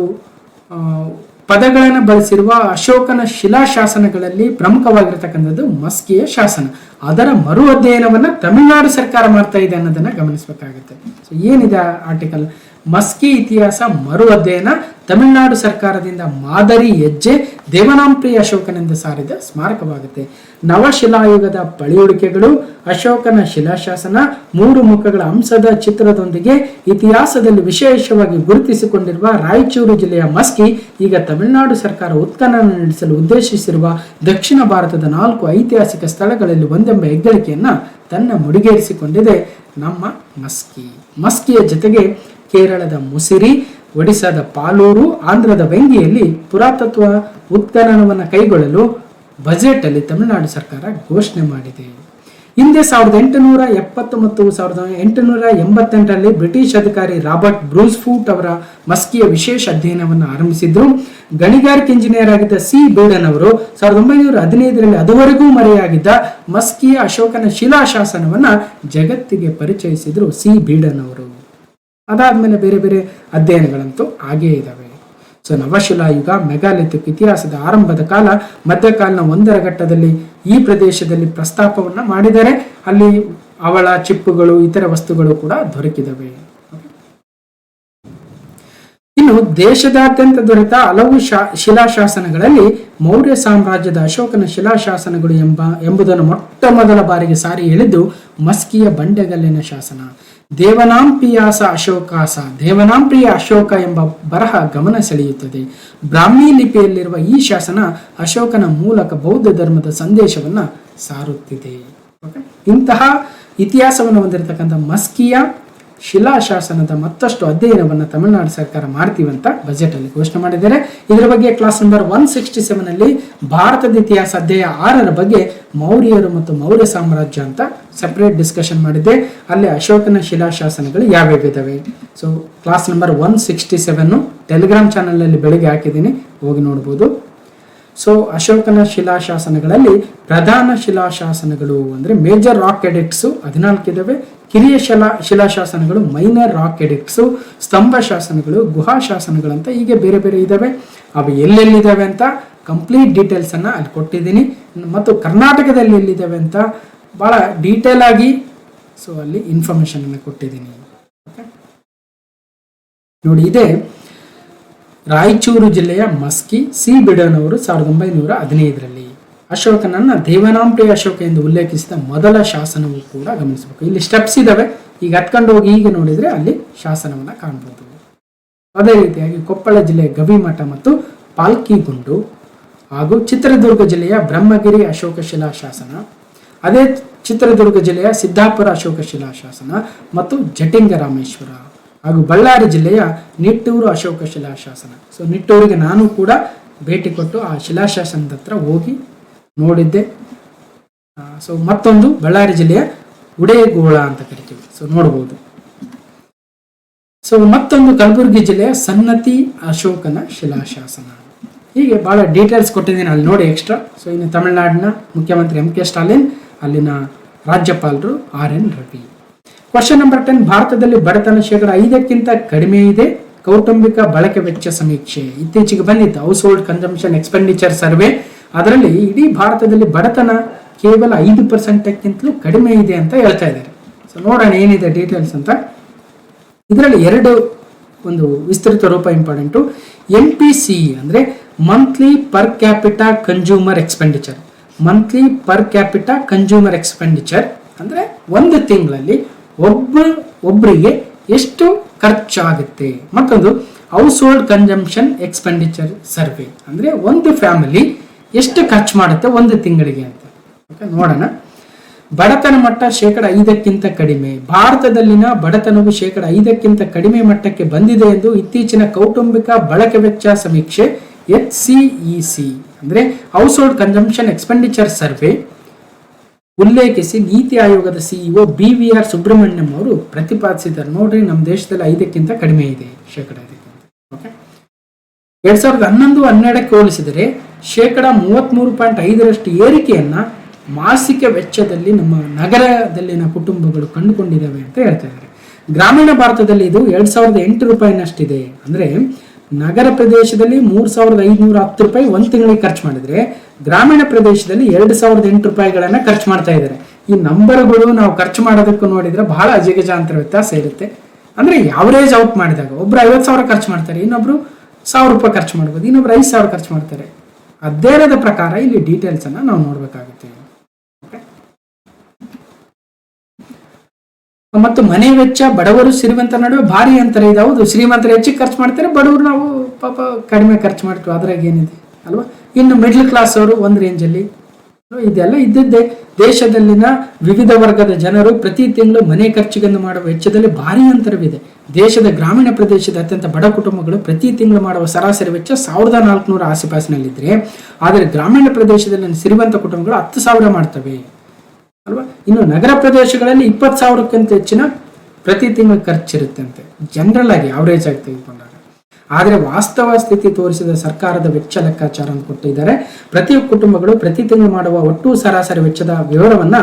ಪದಗಳನ್ನು ಬಳಸಿರುವ ಅಶೋಕನ ಶಿಲಾಶಾಸನಗಳಲ್ಲಿ ಪ್ರಮುಖವಾಗಿರ್ತಕ್ಕಂಥದ್ದು ಮಸ್ಕಿಯ ಶಾಸನ. ಅದರ ಮರು ಅಧ್ಯಯನವನ್ನ ತಮಿಳುನಾಡು ಸರ್ಕಾರ ಮಾಡ್ತಾ ಇದೆ ಅನ್ನೋದನ್ನ ಗಮನಿಸಬೇಕಾಗುತ್ತೆ. ಸೊ ಏನಿದೆ ಆರ್ಟಿಕಲ್, ಮಸ್ಕಿ ಇತಿಹಾಸ ಮರು ಅಧ್ಯಯನ, ತಮಿಳುನಾಡು ಸರ್ಕಾರದಿಂದ ಮಾದರಿ ಹೆಜ್ಜೆ, ದೇವನಾಂಪ್ರಿಯ ಅಶೋಕನೆಂದು ಸಾರಿದ ಸ್ಮಾರಕವಾಗುತ್ತೆ. ನವಶಿಲಾಯುಗದ ಪಳಿಯುಳಿಕೆಗಳು, ಅಶೋಕನ ಶಿಲಾಶಾಸನ, 3 ಮುಖಗಳ ಅಂಶದ ಚಿತ್ರದೊಂದಿಗೆ ಇತಿಹಾಸದಲ್ಲಿ ವಿಶೇಷವಾಗಿ ಗುರುತಿಸಿಕೊಂಡಿರುವ ರಾಯಚೂರು ಜಿಲ್ಲೆಯ ಮಸ್ಕಿ ಈಗ ತಮಿಳುನಾಡು ಸರ್ಕಾರ ಉತ್ಖನನ ನಡೆಸಲು ಉದ್ದೇಶಿಸಿರುವ ದಕ್ಷಿಣ ಭಾರತದ 4 ಐತಿಹಾಸಿಕ ಸ್ಥಳಗಳಲ್ಲಿ ಒಂದೆಂಬ ಹೆಗ್ಗಳಿಕೆಯನ್ನ ತನ್ನ ಮುಡಿಗೇರಿಸಿಕೊಂಡಿದೆ ನಮ್ಮ ಮಸ್ಕಿ. ಮಸ್ಕಿಯ ಜೊತೆಗೆ ಕೇರಳದ ಮುಸಿರಿ, ಒಡಿಶಾದ ಪಾಲೂರು, ಆಂಧ್ರದ ವೆಂಗಿಯಲ್ಲಿ ಪುರಾತತ್ವ ಉತ್ಖನನವನ್ನು ಕೈಗೊಳ್ಳಲು ಬಜೆಟ್ ಅಲ್ಲಿ ತಮಿಳುನಾಡು ಸರ್ಕಾರ ಘೋಷಣೆ ಮಾಡಿದೆ. ಹಿಂದೆ 1870 ಮತ್ತು 1888ರಲ್ಲಿ ಬ್ರಿಟಿಷ್ ಅಧಿಕಾರಿ ರಾಬರ್ಟ್ ಬ್ರೂಸ್ಫೂಟ್ ಅವರ ಮಸ್ಕಿಯ ವಿಶೇಷ ಅಧ್ಯಯನವನ್ನು ಆರಂಭಿಸಿದ್ರು. ಗಣಿಗಾರಿಕೆ ಇಂಜಿನಿಯರ್ ಆಗಿದ್ದ C. ಬೇಡನ್ ಅವರು 1915ರಲ್ಲಿ ಅದುವರೆಗೂ ಮರೆಯಾಗಿದ್ದ ಮಸ್ಕಿಯ ಅಶೋಕನ ಶಿಲಾಶಾಸನವನ್ನ ಜಗತ್ತಿಗೆ ಪರಿಚಯಿಸಿದ್ರು C. ಬೇಡನ್ ಅವರು. ಅದಾದ್ಮೇಲೆ ಬೇರೆ ಬೇರೆ ಅಧ್ಯಯನಗಳಂತೂ ಹಾಗೇ ಇದಾವೆ. ಸೊ ನವಶಿಲಾಯುಗ, ಮೆಗಾಲಿಥಿಕ್, ಇತಿಹಾಸದ ಆರಂಭದ ಕಾಲ, ಮಧ್ಯಕಾಲನ 1ರ ಘಟ್ಟದಲ್ಲಿ ಈ ಪ್ರದೇಶದಲ್ಲಿ ಪ್ರಸ್ತಾಪವನ್ನ ಮಾಡಿದರೆ ಅಲ್ಲಿ ಅವಳ ಚಿಪ್ಪುಗಳು, ಇತರ ವಸ್ತುಗಳು ಕೂಡ ದೊರಕಿದವೆ. ಇನ್ನು ದೇಶದಾದ್ಯಂತ ದೊರೆತ ಹಲವು ಶಿಲಾಶಾಸನಗಳಲ್ಲಿ ಮೌರ್ಯ ಸಾಮ್ರಾಜ್ಯದ ಅಶೋಕನ ಶಿಲಾಶಾಸನಗಳು ಎಂಬುದನ್ನು ಮೊಟ್ಟ ಮೊದಲ ಬಾರಿಗೆ ಸಾರಿ ಹೇಳಿದ್ದು ಮಸ್ಕಿಯ ಬಂಡೆಗಲ್ಲಿನ ಶಾಸನ. ದೇವನಾಂಪಿಯಾಸ ಅಶೋಕಾಸ, ದೇವನಾಂಪ್ರಿಯ ಅಶೋಕ ಎಂಬ ಬರಹ ಗಮನ ಸೆಳೆಯುತ್ತದೆ. ಬ್ರಾಹ್ಮಿ ಲಿಪಿಯಲ್ಲಿರುವ ಈ ಶಾಸನ ಅಶೋಕನ ಮೂಲಕ ಬೌದ್ಧ ಧರ್ಮದ ಸಂದೇಶವನ್ನ ಸಾರುತ್ತಿದೆ. ಇಂತಹ ಇತಿಹಾಸವನ್ನು ಹೊಂದಿರತಕ್ಕಂಥ ಮಸ್ಕಿಯ ಶಿಲಾಶಾಸನದ ಮತ್ತಷ್ಟು ಅಧ್ಯಯನವನ್ನು ತಮಿಳುನಾಡು ಸರ್ಕಾರ ಮಾಡ್ತೀವಂತ ಬಜೆಟ್ ಅಲ್ಲಿ ಘೋಷಣೆ ಮಾಡಿದ್ದಾರೆ. ಇದರ ಬಗ್ಗೆ ಕ್ಲಾಸ್ ನಂಬರ್ 167 ಅಲ್ಲಿ ಭಾರತದ ಇತಿಹಾಸ ಅಧ್ಯಾಯ 6ರ ಬಗ್ಗೆ ಮೌರ್ಯರು ಮತ್ತು ಮೌರ್ಯ ಸಾಮ್ರಾಜ್ಯ ಅಂತ ಸೆಪರೇಟ್ ಡಿಸ್ಕಷನ್ ಮಾಡಿದ್ದೆ. ಅಲ್ಲಿ ಅಶೋಕನ ಶಿಲಾಶಾಸನಗಳು ಯಾವ್ಯಾವ ಇದಾವೆ. So class number 167 Telegram channel ಅಲ್ಲಿ ಬೆಳಿಗ್ಗೆ ಹಾಕಿದ್ದೀನಿ, ಹೋಗಿ ನೋಡ್ಬೋದು. ಸೊ ಅಶೋಕನ ಶಿಲಾಶಾಸನಗಳಲ್ಲಿ ಪ್ರಧಾನ ಶಿಲಾಶಾಸನಗಳು ಅಂದ್ರೆ ಮೇಜರ್ ರಾಕ್ ಎಡಿಕ್ಟ್ಸ್ 14 ಇದಾವೆ. ಕಿರಿಯ ಶಿಲಾಶಾಸನಗಳು ಮೈನರ್ ರಾಕ್ ಎಡಿಕ್ಟ್ಸ್, ಸ್ತಂಭ ಶಾಸನಗಳು, ಗುಹಾ ಶಾಸನಗಳು ಅಂತ ಹೀಗೆ ಬೇರೆ ಬೇರೆ ಇದಾವೆ. ಅವು ಎಲ್ಲೆಲ್ಲಿದ್ದಾವೆ ಅಂತ ಕಂಪ್ಲೀಟ್ ಡೀಟೇಲ್ಸ್ ಅನ್ನ ಅಲ್ಲಿ ಕೊಟ್ಟಿದ್ದೀನಿ. ಮತ್ತು ಕರ್ನಾಟಕದಲ್ಲಿ ಎಲ್ಲಿದ್ದಾವೆ ಅಂತ ಬಹಳ ಡೀಟೇಲ್ ಆಗಿ ಸೊ ಅಲ್ಲಿ ಇನ್ಫಾರ್ಮೇಶನ್ ಅನ್ನು ಕೊಟ್ಟಿದ್ದೀನಿ. ನೋಡಿ, ಇದೆ ರಾಯಚೂರು ಜಿಲ್ಲೆಯ ಮಸ್ಕಿ. C. ಬೇಡನ್ ಅವರು 1915ರಲ್ಲಿ ಅಶೋಕನನ್ನ ದೇವನಾಂಪ್ರಿಯ ಅಶೋಕ ಎಂದು ಉಲ್ಲೇಖಿಸಿದ ಮೊದಲ ಶಾಸನವು ಕೂಡ ಗಮನಿಸಬೇಕು. ಇಲ್ಲಿ ಸ್ಟೆಪ್ಸ್ ಇದಾವೆ, ಈಗ ಹತ್ಕೊಂಡು ಹೋಗಿ ಈಗ ನೋಡಿದ್ರೆ ಅಲ್ಲಿ ಶಾಸನವನ್ನ ಕಾಣಬಹುದು. ಅದೇ ರೀತಿಯಾಗಿ ಕೊಪ್ಪಳ ಜಿಲ್ಲೆಯ ಗವಿಮಠ ಮತ್ತು ಪಾಲ್ಕಿಗುಂಡು ಹಾಗೂ ಚಿತ್ರದುರ್ಗ ಜಿಲ್ಲೆಯ ಬ್ರಹ್ಮಗಿರಿ ಅಶೋಕ ಶಿಲಾಶಾಸನ, ಅದೇ ಚಿತ್ರದುರ್ಗ ಜಿಲ್ಲೆಯ ಸಿದ್ದಾಪುರ ಅಶೋಕ ಶಿಲಾಶಾಸನ ಮತ್ತು ಜಟಿಂಗ ರಾಮೇಶ್ವರ ಹಾಗೂ ಬಳ್ಳಾರಿ ಜಿಲ್ಲೆಯ ನಿಟ್ಟೂರು ಅಶೋಕ ಶಿಲಾಶಾಸನ. ಸೊ ನಿಟ್ಟೂರಿಗೆ ನಾನು ಕೂಡ ಭೇಟಿ ಕೊಟ್ಟು ಆ ಶಿಲಾಶಾಸನದ ಹತ್ರ ಹೋಗಿ ನೋಡಿದ್ದೆ. ಸೊ ಮತ್ತೊಂದು ಬಳ್ಳಾರಿ ಜಿಲ್ಲೆಯ ಉಡೇಗೋಳ ಅಂತ ಕರಿತೀವಿ, ಸೊ ನೋಡಬಹುದು. ಸೊ ಮತ್ತೊಂದು ಕಲಬುರಗಿ ಜಿಲ್ಲೆಯ ಸನ್ನತಿ ಅಶೋಕನ ಶಿಲಾಶಾಸನ. ಹೀಗೆ ಬಹಳ ಡೀಟೇಲ್ಸ್ ಕೊಟ್ಟಿದ್ದೀನಿ, ಅಲ್ಲಿ ನೋಡಿ ಎಕ್ಸ್ಟ್ರಾ. ಸೊ ಇನ್ನು ತಮಿಳುನಾಡಿನ ಮುಖ್ಯಮಂತ್ರಿ M. K. ಸ್ಟಾಲಿನ್, ಅಲ್ಲಿನ ರಾಜ್ಯಪಾಲರು R. N. Ravi. Question number 10, ಭಾರತದಲ್ಲಿ ಬಡತನ 5% ಕಡಿಮೆ ಇದೆ. ಕೌಟುಂಬಿಕ ಬಳಕೆ ವೆಚ್ಚ ಸಮೀಕ್ಷೆ ಇತ್ತೀಚೆಗೆ ಬಂದಿತ್ತು, house hold consumption expenditure survey. ಅದರಲ್ಲಿ ಇಡೀ ಭಾರತದಲ್ಲಿ ಬಡತನ ಕೇವಲ 5%ಕ್ಕಿಂತಲೂ ಕಡಿಮೆ ಇದೆ ಅಂತ ಹೇಳ್ತಾ ಇದ್ದಾರೆ. ಸೊ ನೋಡೋಣ ಏನಿದೆ ಡೀಟೇಲ್ಸ್ ಅಂತ. ಇದರಲ್ಲಿ ಒಂದು ವಿಸ್ತೃತ ರೂಪ ಇಂಪಾರ್ಟೆಂಟು. MPCE ಅಂದ್ರೆ monthly per capita consumer expenditure. Monthly per capita consumer expenditure ಅಂದ್ರೆ ಒಂದು ತಿಂಗಳಲ್ಲಿ ಒಬ್ಬರಿಗೆ ಎಷ್ಟು ಖರ್ಚಾಗುತ್ತೆ. ಮತ್ತೊಂದು house hold consumption expenditure survey ಅಂದ್ರೆ ಒಂದು ಫ್ಯಾಮಿಲಿ ಎಷ್ಟು ಖರ್ಚು ಮಾಡುತ್ತೆ ಒಂದು ತಿಂಗಳಿಗೆ ಅಂತ. ನೋಡೋಣ. ಬಡತನ ಮಟ್ಟ 5%ಕ್ಕಿಂತ ಕಡಿಮೆ. ಭಾರತದಲ್ಲಿನ ಬಡತನವು 5%ಕ್ಕಿಂತ ಕಡಿಮೆ ಮಟ್ಟಕ್ಕೆ ಬಂದಿದೆ ಎಂದು ಇತ್ತೀಚಿನ ಕೌಟುಂಬಿಕ ಬಳಕೆ ವೆಚ್ಚ ಸಮೀಕ್ಷೆ HCEC ಅಂದ್ರೆ house hold consumption expenditure survey ಉಲ್ಲೇಖಿಸಿ ನೀತಿ ಆಯೋಗದ CEO BVR ಸುಬ್ರಹ್ಮಣ್ಯಂ ಅವರು ಪ್ರತಿಪಾದಿಸಿದ್ದಾರೆ. ನೋಡ್ರಿ, ನಮ್ಮ ದೇಶದಲ್ಲಿ 5%ಕ್ಕಿಂತ ಕಡಿಮೆ ಇದೆ ಶೇಕಡ. ಓಕೆ, 2011-12 ಹೋಲಿಸಿದರೆ 33.5% ಏರಿಕೆಯನ್ನ ಮಾಸಿಕ ವೆಚ್ಚದಲ್ಲಿ ನಮ್ಮ ನಗರದಲ್ಲಿನ ಕುಟುಂಬಗಳು ಕಂಡುಕೊಂಡಿದ್ದಾವೆ ಅಂತ ಹೇಳ್ತಾ ಇದ್ದಾರೆ. ಗ್ರಾಮೀಣ ಭಾರತದಲ್ಲಿ ಇದು 2008 ರೂಪಾಯಿನಷ್ಟಿದೆ. ಅಂದ್ರೆ ನಗರ ಪ್ರದೇಶದಲ್ಲಿ 3510 ರೂಪಾಯಿ ಒಂದು ತಿಂಗಳಿಗೆ ಖರ್ಚು ಮಾಡಿದ್ರೆ ಗ್ರಾಮೀಣ ಪ್ರದೇಶದಲ್ಲಿ 2008 ರೂಪಾಯಿಗಳನ್ನ ಖರ್ಚು ಮಾಡ್ತಾ ಇದ್ದಾರೆ. ಈ ನಂಬರ್ಗಳು ನಾವು ಖರ್ಚು ಮಾಡೋದಕ್ಕೂ ನೋಡಿದ್ರೆ ಬಹಳ ಅಜಗಜಾಂತರ ವ್ಯತ್ಯಾಸ ಇರುತ್ತೆ. ಅಂದ್ರೆ ಯಾವರೇಜ್ ಔಟ್ ಮಾಡಿದಾಗ ಒಬ್ರು 50,000 ಖರ್ಚು ಮಾಡ್ತಾರೆ, ಇನ್ನೊಬ್ರು 1000 ರೂಪಾಯಿ ಖರ್ಚು ಮಾಡ್ಬೋದು, ಇನ್ನೊಬ್ರು 5,000 ಖರ್ಚು ಮಾಡ್ತಾರೆ. ಅಧ್ಯಯನದ ಪ್ರಕಾರ ಇಲ್ಲಿ ಡೀಟೇಲ್ಸ್ ಅನ್ನ ನಾವು ನೋಡ್ಬೇಕಾಗುತ್ತೆ. ಮತ್ತು ಮನೆ ವೆಚ್ಚ ಬಡವರು ಶ್ರೀಮಂತರ ನಡುವೆ ಭಾರಿ ಅಂತರ ಇದೆ. ಹೌದು, ಶ್ರೀಮಂತರು ಹೆಚ್ಚಿಗೆ ಖರ್ಚು ಮಾಡ್ತಾರೆ, ಬಡವರು ನಾವು ಪಾಪ ಕಡಿಮೆ ಖರ್ಚು ಮಾಡ್ತೀವಿ, ಅದ್ರಾಗ ಏನಿದೆ ಅಲ್ವಾ. ಇನ್ನು ಮಿಡ್ಲ್ ಕ್ಲಾಸ್ ಅವರು ಒಂದು ರೇಂಜಲ್ಲಿ, ಇದೆಲ್ಲ ಇದ್ದಿದ್ದೇ. ದೇಶದಲ್ಲಿನ ವಿವಿಧ ವರ್ಗದ ಜನರು ಪ್ರತಿ ತಿಂಗಳು ಮನೆ ಖರ್ಚಿಗೆಂದು ಮಾಡುವ ವೆಚ್ಚದಲ್ಲಿ ಭಾರಿ ಅಂತರವಿದೆ. ದೇಶದ ಗ್ರಾಮೀಣ ಪ್ರದೇಶದ ಅತ್ಯಂತ ಬಡ ಕುಟುಂಬಗಳು ಪ್ರತಿ ತಿಂಗಳು ಮಾಡುವ ಸರಾಸರಿ ವೆಚ್ಚ 1400 ಆಸುಪಾಸಿನಲ್ಲಿದ್ರೆ, ಆದರೆ ಗ್ರಾಮೀಣ ಪ್ರದೇಶದಲ್ಲಿ ಶ್ರೀಮಂತ ಕುಟುಂಬಗಳು 10,000 ಮಾಡ್ತವೆ ಅಲ್ವಾ. ಇನ್ನು ನಗರ ಪ್ರದೇಶಗಳಲ್ಲಿ 20,000ಕ್ಕಿಂತ ಹೆಚ್ಚಿನ ಪ್ರತಿ ತಿಂಗಳು ಖರ್ಚಿರುತ್ತಂತೆ, ಜನರಲ್ ಆಗಿ ಅವರೇಜ್ ಆಗಿ ತೆಗೆದುಕೊಂಡಾಗ. ಆದರೆ ವಾಸ್ತವ ಸ್ಥಿತಿ ತೋರಿಸಿದ ಸರ್ಕಾರದ ವೆಚ್ಚ ಲೆಕ್ಕಾಚಾರ ಕೊಟ್ಟಿದ್ದಾರೆ. ಪ್ರತಿ ಕುಟುಂಬಗಳು ಪ್ರತಿ ತಿಂಗಳು ಮಾಡುವ ಒಟ್ಟು ಸರಾಸರಿ ವೆಚ್ಚದ ವಿವರವನ್ನ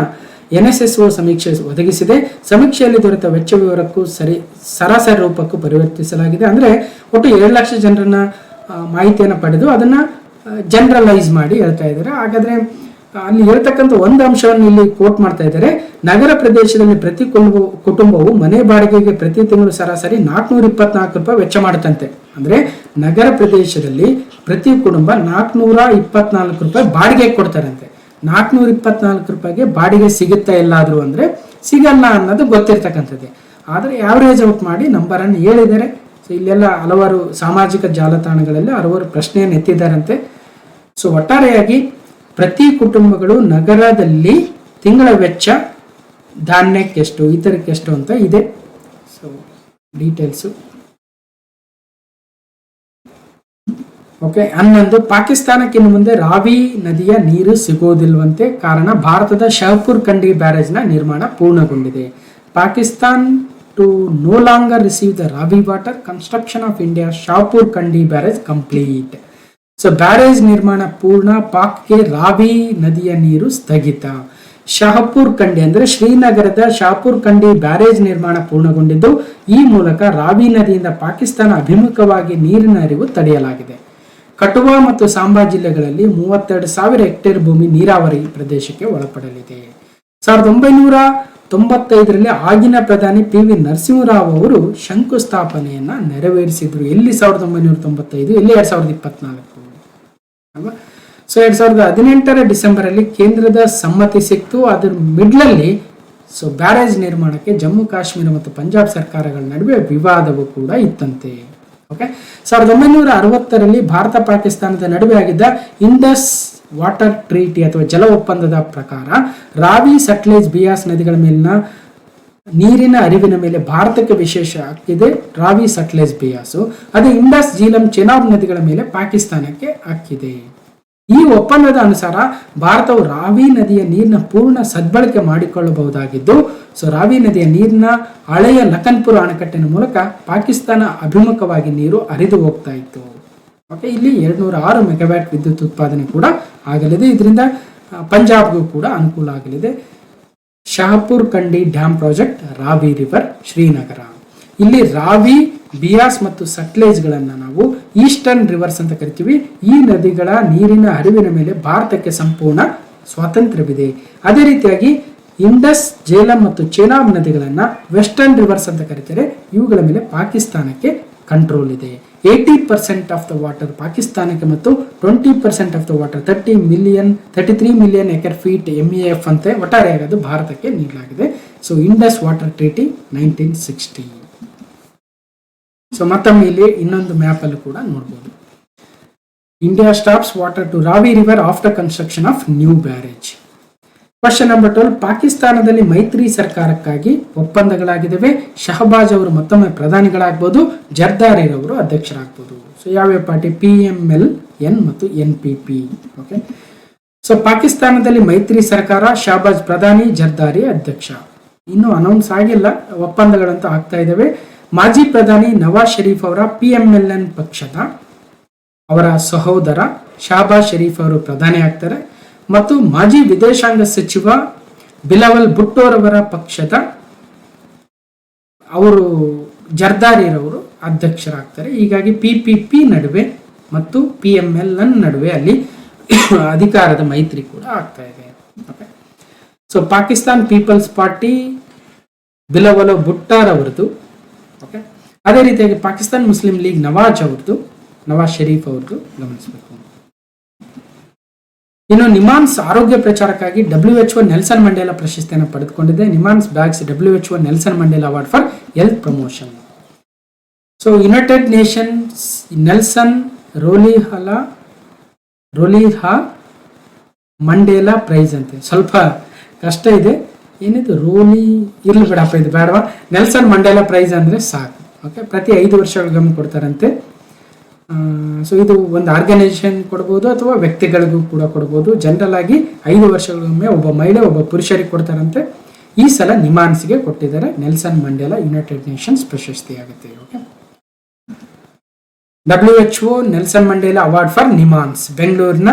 NSSO ಸಮೀಕ್ಷೆ ಒದಗಿಸಿದೆ. ಸಮೀಕ್ಷೆಯಲ್ಲಿ ದೊರೆತ ವೆಚ್ಚ ವಿವರಕ್ಕೂ ಸರಾಸರಿ ರೂಪಕ್ಕೂ ಪರಿವರ್ತಿಸಲಾಗಿದೆ. ಅಂದ್ರೆ ಒಟ್ಟು 7 ಲಕ್ಷ ಜನರನ್ನ ಮಾಹಿತಿಯನ್ನು ಪಡೆದು ಅದನ್ನ ಜನರಲೈಸ್ ಮಾಡಿ ಹೇಳ್ತಾ ಇದ್ದಾರೆ. ಹಾಗಾದ್ರೆ ಅಲ್ಲಿ ಹೇಳ್ತಕ್ಕಂಥ ಒಂದು ಅಂಶವನ್ನು ಇಲ್ಲಿ ಕೋಟ್ ಮಾಡ್ತಾ ಇದ್ದಾರೆ. ನಗರ ಪ್ರದೇಶದಲ್ಲಿ ಪ್ರತಿ ಕುಟುಂಬವು ಮನೆ ಬಾಡಿಗೆಗೆ ಪ್ರತಿ ತಿಂಗಳು ಸರಾಸರಿ 424 ರೂಪಾಯಿ ವೆಚ್ಚ ಮಾಡುತ್ತಂತೆ. ಅಂದ್ರೆ ನಗರ ಪ್ರದೇಶದಲ್ಲಿ ಪ್ರತಿ ಕುಟುಂಬ 424 ರೂಪಾಯಿ ಬಾಡಿಗೆ ಕೊಡ್ತಾರಂತೆ. 424 ರೂಪಾಯಿಗೆ ಬಾಡಿಗೆ ಸಿಗುತ್ತಾ ಎಲ್ಲಾದ್ರೂ ಅಂದ್ರೆ ಸಿಗಲ್ಲ ಅನ್ನೋದು ಗೊತ್ತಿರ್ತಕ್ಕಂಥದ್ದೇ. ಆದ್ರೆ ಆವರೇಜ್ ಔಟ್ ಮಾಡಿ ನಂಬರ್ ಅನ್ನು ಹೇಳಿದ್ದಾರೆ. ಸೊ ಇಲ್ಲೆಲ್ಲ ಹಲವಾರು ಸಾಮಾಜಿಕ ಜಾಲತಾಣಗಳಲ್ಲಿ ಹಲವಾರು ಪ್ರಶ್ನೆಯನ್ನು ಎತ್ತಿದ್ದಾರಂತೆ. ಸೊ ಒಟ್ಟಾರೆಯಾಗಿ ಪ್ರತಿ ಕುಟುಂಬಗಳು ನಗರದಲ್ಲಿ ತಿಂಗಳ ವೆಚ್ಚ ಧಾನ್ಯಕ್ಕೆಷ್ಟು, ಇತರಕ್ಕೆಷ್ಟು ಅಂತ ಇದೆ. So details. ಓಕೆ. 11, ಪಾಕಿಸ್ತಾನಕ್ಕೆ ಇನ್ನು ಮುಂದೆ ರಾವಿ ನದಿಯ ನೀರು ಸಿಗೋದಿಲ್ವಂತೆ. ಕಾರಣ ಭಾರತದ ಶಹಪುರ್ ಕಂಡಿ ಬ್ಯಾರೇಜ್ನ ನಿರ್ಮಾಣ ಪೂರ್ಣಗೊಂಡಿದೆ. Pakistan to no longer receive the Ravi water, construction of India Shahpur Kandi barrage complete. So barrage ನಿರ್ಮಾಣ ಪೂರ್ಣ, ಪಾಕ್ಗೆ ರಾವಿ ನದಿಯ ನೀರು ಸ್ಥಗಿತ. ಶಹಪುರ್ ಕಂಡಿ ಅಂದ್ರೆ ಶ್ರೀನಗರದ ಶಾಹಪುರ್ ಕಂಡಿ ಬ್ಯಾರೇಜ್ ನಿರ್ಮಾಣ ಪೂರ್ಣಗೊಂಡಿದ್ದು, ಈ ಮೂಲಕ ರಾವಿ ನದಿಯಿಂದ ಪಾಕಿಸ್ತಾನ ಅಭಿಮುಖವಾಗಿ ನೀರಿನ ಹರಿವು ತಡೆಯಲಾಗಿದೆ. ಕಠುವಾ ಮತ್ತು ಸಾಂಬಾ ಜಿಲ್ಲೆಗಳಲ್ಲಿ 32,000 ಹೆಕ್ಟೇರ್ ಭೂಮಿ ನೀರಾವರಿ ಪ್ರದೇಶಕ್ಕೆ ಒಳಪಡಲಿದೆ. 1995ರಲ್ಲಿ ಆಗಿನ ಪ್ರಧಾನಿ PV ನರಸಿಂಹರಾವ್ ಅವರು ಶಂಕುಸ್ಥಾಪನೆಯನ್ನ ನೆರವೇರಿಸಿದ್ರು. ಎಲ್ಲಿ 1995, ಎಲ್ಲಿ 2024 ಅಲ್ವಾ. ಸೊ 2018 ಡಿಸೆಂಬರ್ ಅಲ್ಲಿ ಕೇಂದ್ರದ ಸಮ್ಮತಿ ಸಿಕ್ತು. ಅದರ ಮಿಡ್ಲಲ್ಲಿ ಸೊ ಬ್ಯಾರೇಜ್ ನಿರ್ಮಾಣಕ್ಕೆ ಜಮ್ಮು ಕಾಶ್ಮೀರ ಮತ್ತು ಪಂಜಾಬ್ ಸರ್ಕಾರಗಳ ನಡುವೆ ವಿವಾದವೂ ಕೂಡ ಇತ್ತಂತೆ. ಓಕೆ. 1960ರಲ್ಲಿ ಭಾರತ ಪಾಕಿಸ್ತಾನದ ನಡುವೆ ಆಗಿದ್ದ ಇಂಡಸ್ ವಾಟರ್ ಟ್ರೀಟಿ ಅಥವಾ ಜಲ ಒಪ್ಪಂದದ ಪ್ರಕಾರ ರಾವಿ, ಸಟ್ಲೇಜ್, ಬಿಯಾಸ್ ನದಿಗಳ ಮೇಲಿನ ನೀರಿನ ಅರಿವಿನ ಮೇಲೆ ಭಾರತಕ್ಕೆ ವಿಶೇಷ ಹಕ್ಕಿದೆ. ರಾವಿ, ಸಟ್ಲೇಜ್, ಬಿಯಾಸು. ಅದೇ ಇಂಡಸ್, ಜೀಲಂ, ಚೆನಾಬ್ ನದಿಗಳ ಮೇಲೆ ಪಾಕಿಸ್ತಾನಕ್ಕೆ ಹಕ್ಕಿದೆ. ಈ ಒಪ್ಪಂದದ ಅನುಸಾರ ಭಾರತವು ರಾವಿ ನದಿಯ ನೀರಿನ ಪೂರ್ಣ ಸದ್ಬಳಕೆ ಮಾಡಿಕೊಳ್ಳಬಹುದಾಗಿದ್ದು, ಸೊ ರಾವಿ ನದಿಯ ನೀರಿನ ಹಳೆಯ ಲಖನ್ಪುರ ಅಣೆಕಟ್ಟಿನ ಮೂಲಕ ಪಾಕಿಸ್ತಾನ ಅಭಿಮುಖವಾಗಿ ನೀರು ಹರಿದು ಹೋಗ್ತಾ ಇತ್ತು. ಓಕೆ. ಇಲ್ಲಿ 206 ಮೆಗಾವ್ಯಾಟ್ ವಿದ್ಯುತ್ ಉತ್ಪಾದನೆ ಕೂಡ ಆಗಲಿದೆ. ಇದರಿಂದ ಪಂಜಾಬ್ಗೂ ಕೂಡ ಅನುಕೂಲ ಆಗಲಿದೆ. Shahpur Kandi dam project, Ravi river, Srinagar. ಇಲ್ಲಿ ರಾವಿ, ಬಿಯಾಸ್ ಮತ್ತು ಸಟ್ಲೇಜ್ಗಳನ್ನು ನಾವು ಈಸ್ಟರ್ನ್ ರಿವರ್ಸ್ ಅಂತ ಕರಿತೀವಿ. ಈ ನದಿಗಳ ನೀರಿನ ಹರಿವಿನ ಮೇಲೆ ಭಾರತಕ್ಕೆ ಸಂಪೂರ್ಣ ಸ್ವಾತಂತ್ರ್ಯವಿದೆ. ಅದೇ ರೀತಿಯಾಗಿ ಇಂಡಸ್, ಜೇಲಂ ಮತ್ತು ಚೆನಾಬ್ ನದಿಗಳನ್ನು ವೆಸ್ಟರ್ನ್ ರಿವರ್ಸ್ ಅಂತ ಕರೀತಾರೆ. ಇವುಗಳ ಮೇಲೆ ಪಾಕಿಸ್ತಾನಕ್ಕೆ ಕಂಟ್ರೋಲ್ ಇದೆ. 80% ಆಫ್ ದ ವಾಟರ್ ಪಾಕಿಸ್ತಾನಕ್ಕೆ ಮತ್ತು 20% of the water 33 million acre feet MEAF ಅಂತೆ ಒಟ್ಟಾರೆಯಾಗದು ಭಾರತಕ್ಕೆ ನೀಡಲಾಗಿದೆ. So Indus water treaty 1960. So ಮತ್ತೊಮ್ಮೆ ಇಲ್ಲಿ ಇನ್ನೊಂದು ಮ್ಯಾಪ್ ಅಲ್ಲೂ ಕೂಡ ನೋಡಬಹುದು. India stops water to Ravi river after construction of new barrage. Question number 12. ಪಾಕಿಸ್ತಾನದಲ್ಲಿ ಮೈತ್ರಿ ಸರ್ಕಾರಕ್ಕಾಗಿ ಒಪ್ಪಂದಗಳಾಗಿದ್ದಾವೆ. ಶಹಬಾಜ್ ಅವರು ಮತ್ತೊಮ್ಮೆ ಪ್ರಧಾನಿಗಳಾಗಬಹುದು, ಜರ್ದಾರಿ ಅವರು ಅಧ್ಯಕ್ಷರಾಗಬಹುದು. ಸೊ ಯಾವ್ಯಾವ ಪಾರ್ಟಿ? PMLN ಮತ್ತು NPP. ಓಕೆ. ಸೊ ಪಾಕಿಸ್ತಾನದಲ್ಲಿ ಮೈತ್ರಿ ಸರ್ಕಾರ, ಶಹಬಾಜ್ ಪ್ರಧಾನಿ, ಜರ್ದಾರಿ ಅಧ್ಯಕ್ಷ. ಇನ್ನು ಅನೌನ್ಸ್ ಆಗಿಲ್ಲ, ಒಪ್ಪಂದಗಳಂತೂ ಆಗ್ತಾ ಇದ್ದಾವೆ. ಮಾಜಿ ಪ್ರಧಾನಿ ನವಾಜ್ ಶರೀಫ್ ಅವರ PMLN ಪಕ್ಷದ ಅವರ ಸಹೋದರ ಶಹಬಾಜ್ ಶರೀಫ್ ಅವರು ಪ್ರಧಾನಿ ಆಗ್ತಾರೆ ಮತ್ತು ಮಾಜಿ ವಿದೇಶಾಂಗ ಸಚಿವ ಬಿಲಾವಲ್ ಭುಟ್ಟೋರವರ ಪಕ್ಷದ ಅವರು ಜರ್ದಾರಿರವರು ಅಧ್ಯಕ್ಷರಾಗ್ತಾರೆ. ಹೀಗಾಗಿ PPP ನಡುವೆ ಮತ್ತು PMLN ನಡುವೆ ಅಲ್ಲಿ ಅಧಿಕಾರದ ಮೈತ್ರಿ ಕೂಡ ಆಗ್ತಾ ಇದೆ. So Pakistan People's party Bilawal Bhutto ಅವರದು. ಓಕೆ. ಅದೇ ರೀತಿಯಾಗಿ ಪಾಕಿಸ್ತಾನ್ ಮುಸ್ಲಿಂ ಲೀಗ್ ನವಾಜ್ ಶರೀಫ್ ಅವ್ರದ್ದು ಗಮನಿಸಬೇಕು. ಇನ್ನು ನಿಮಾನ್ಸ್ ಆರೋಗ್ಯ ಪ್ರಚಾರಕ್ಕಾಗಿ WHO ನೆಲ್ಸನ್ ಮಂಡೇಲಾ ಪ್ರಶಸ್ತಿಯನ್ನು ಪಡೆದುಕೊಂಡಿದೆ. NIMHANS bags WHO Nelson Mandela award for health promotion. So United Nations Nelson Rolihlahla Mandela prize ಅಂತೆ. ಸ್ವಲ್ಪ ಕಷ್ಟ ಇದೆ, ಏನಿದು ರೋಲಿ ಇರ್ಲಿ ಬಿಡಪ್ಪ, ಇದು ಬೇಡವಾ. ನೆಲ್ಸನ್ ಮಂಡೇಲಾ ಪ್ರೈಸ್ ಅಂದ್ರೆ ಸಾಕು. ಓಕೆ. ಪ್ರತಿ 5 ವರ್ಷಗಳಿಗೊಮ್ಮೆ ಕೊಡ್ತಾರಂತೆ. ಸೊ ಇದು ಒಂದು ಆರ್ಗನೈಸೇಷನ್ ಕೊಡ್ಬೋದು ಅಥವಾ ವ್ಯಕ್ತಿಗಳಿಗೂ ಕೂಡ ಕೊಡ್ಬೋದು. ಜನರಲ್ ಆಗಿ 5 ವರ್ಷಗಳಿಗೊಮ್ಮೆ ಒಬ್ಬ ಮಹಿಳೆ, ಒಬ್ಬ ಪುರುಷರಿಗೆ ಕೊಡ್ತಾರಂತೆ. ಈ ಸಲ ನಿಮಾನ್ಸ್ಗೆ ಕೊಟ್ಟಿದ್ದಾರೆ. ನೆಲ್ಸನ್ ಮಂಡೇಲಾ ಯುನೈಟೆಡ್ ನೇಷನ್ಸ್ ಪ್ರಶಸ್ತಿ ಆಗುತ್ತೆ. Okay. WHO Nelson Mandela award for NIMHANS, ಬೆಂಗಳೂರಿನ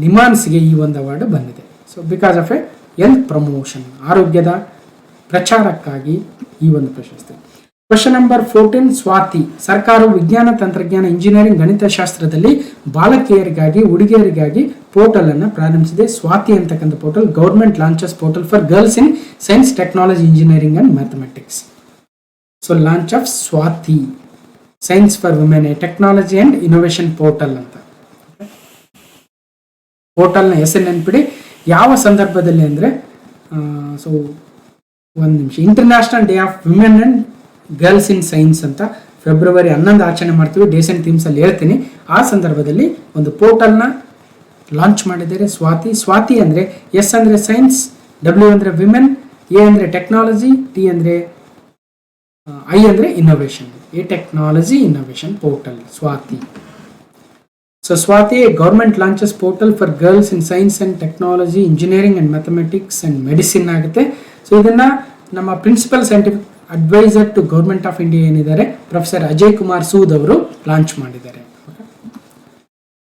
ನಿಮಾನ್ಸ್ಗೆ ಈ ಒಂದು ಅವಾರ್ಡ್ ಬಂದಿದೆ. So because of A health promotion, ಆರೋಗ್ಯದ ಪ್ರಚಾರಕ್ಕಾಗಿ ಈ ಒಂದು ಪ್ರಶಸ್ತಿ. Question number 14. ಸ್ವಾತಿ ಸರ್ಕಾರವು ವಿಜ್ಞಾನ, ತಂತ್ರಜ್ಞಾನ, ಇಂಜಿನಿಯರಿಂಗ್, ಗಣಿತಶಾಸ್ತ್ರದಲ್ಲಿ ಬಾಲಕಿಯರಿಗಾಗಿ, ಹುಡುಗಿಯರಿಗಾಗಿ ಪೋರ್ಟಲ್ ಅನ್ನು ಪ್ರಾರಂಭಿಸಿದೆ. ಸ್ವಾತಿ ಅಂತಕ್ಕಂಥ portal government launches portal for girls in science, technology, engineering and mathematics. So launch of ಸ್ವಾತಿ science for women, technology and innovation portal ಅಂತ. ಪೋರ್ಟಲ್ನ ಹೆಸರು ನೆನ್ಪಿಡಿ. ಯಾವ ಸಂದರ್ಭದಲ್ಲಿ ಅಂದರೆ ಸೊ ಒಂದು ನಿಮಿಷ, international day of women and girls in science ಅಂತ ಫೆಬ್ರವರಿ 11 ಆಚರಣೆ ಮಾಡ್ತೀವಿ. ಡೇಸ್ ಅಂಡ್ ಥೀಮ್ಸ್ ಅಲ್ಲಿ ಹೇಳ್ತೀನಿ. ಆ ಸಂದರ್ಭದಲ್ಲಿ ಒಂದು ಪೋರ್ಟಲ್ನ ಲಾಂಚ್ ಮಾಡಿದ್ದಾರೆ. ಸ್ವಾತಿ ಅಂದರೆ S ಅಂದರೆ ಸೈನ್ಸ್, W ಅಂದರೆ ವಿಮೆನ್, A ಅಂದರೆ ಟೆಕ್ನಾಲಜಿ, T ಅಂದರೆ I ಅಂದರೆ innovation. A technology innovation portal ಸ್ವಾತಿ. ಸೊ ಸ್ವಾತಿ government launches portal for girls in science and technology, engineering and mathematics and medicine ಆಗುತ್ತೆ. ಸೊ ಇದನ್ನ ನಮ್ಮ principal scientific adviser to government of India ಏನಿದ್ದಾರೆ ಪ್ರೊಫೆಸರ್ ಅಜಯ್ ಕುಮಾರ್ ಸೂದ್ ಅವರು ಲಾಂಚ್ ಮಾಡಿದ್ದಾರೆ.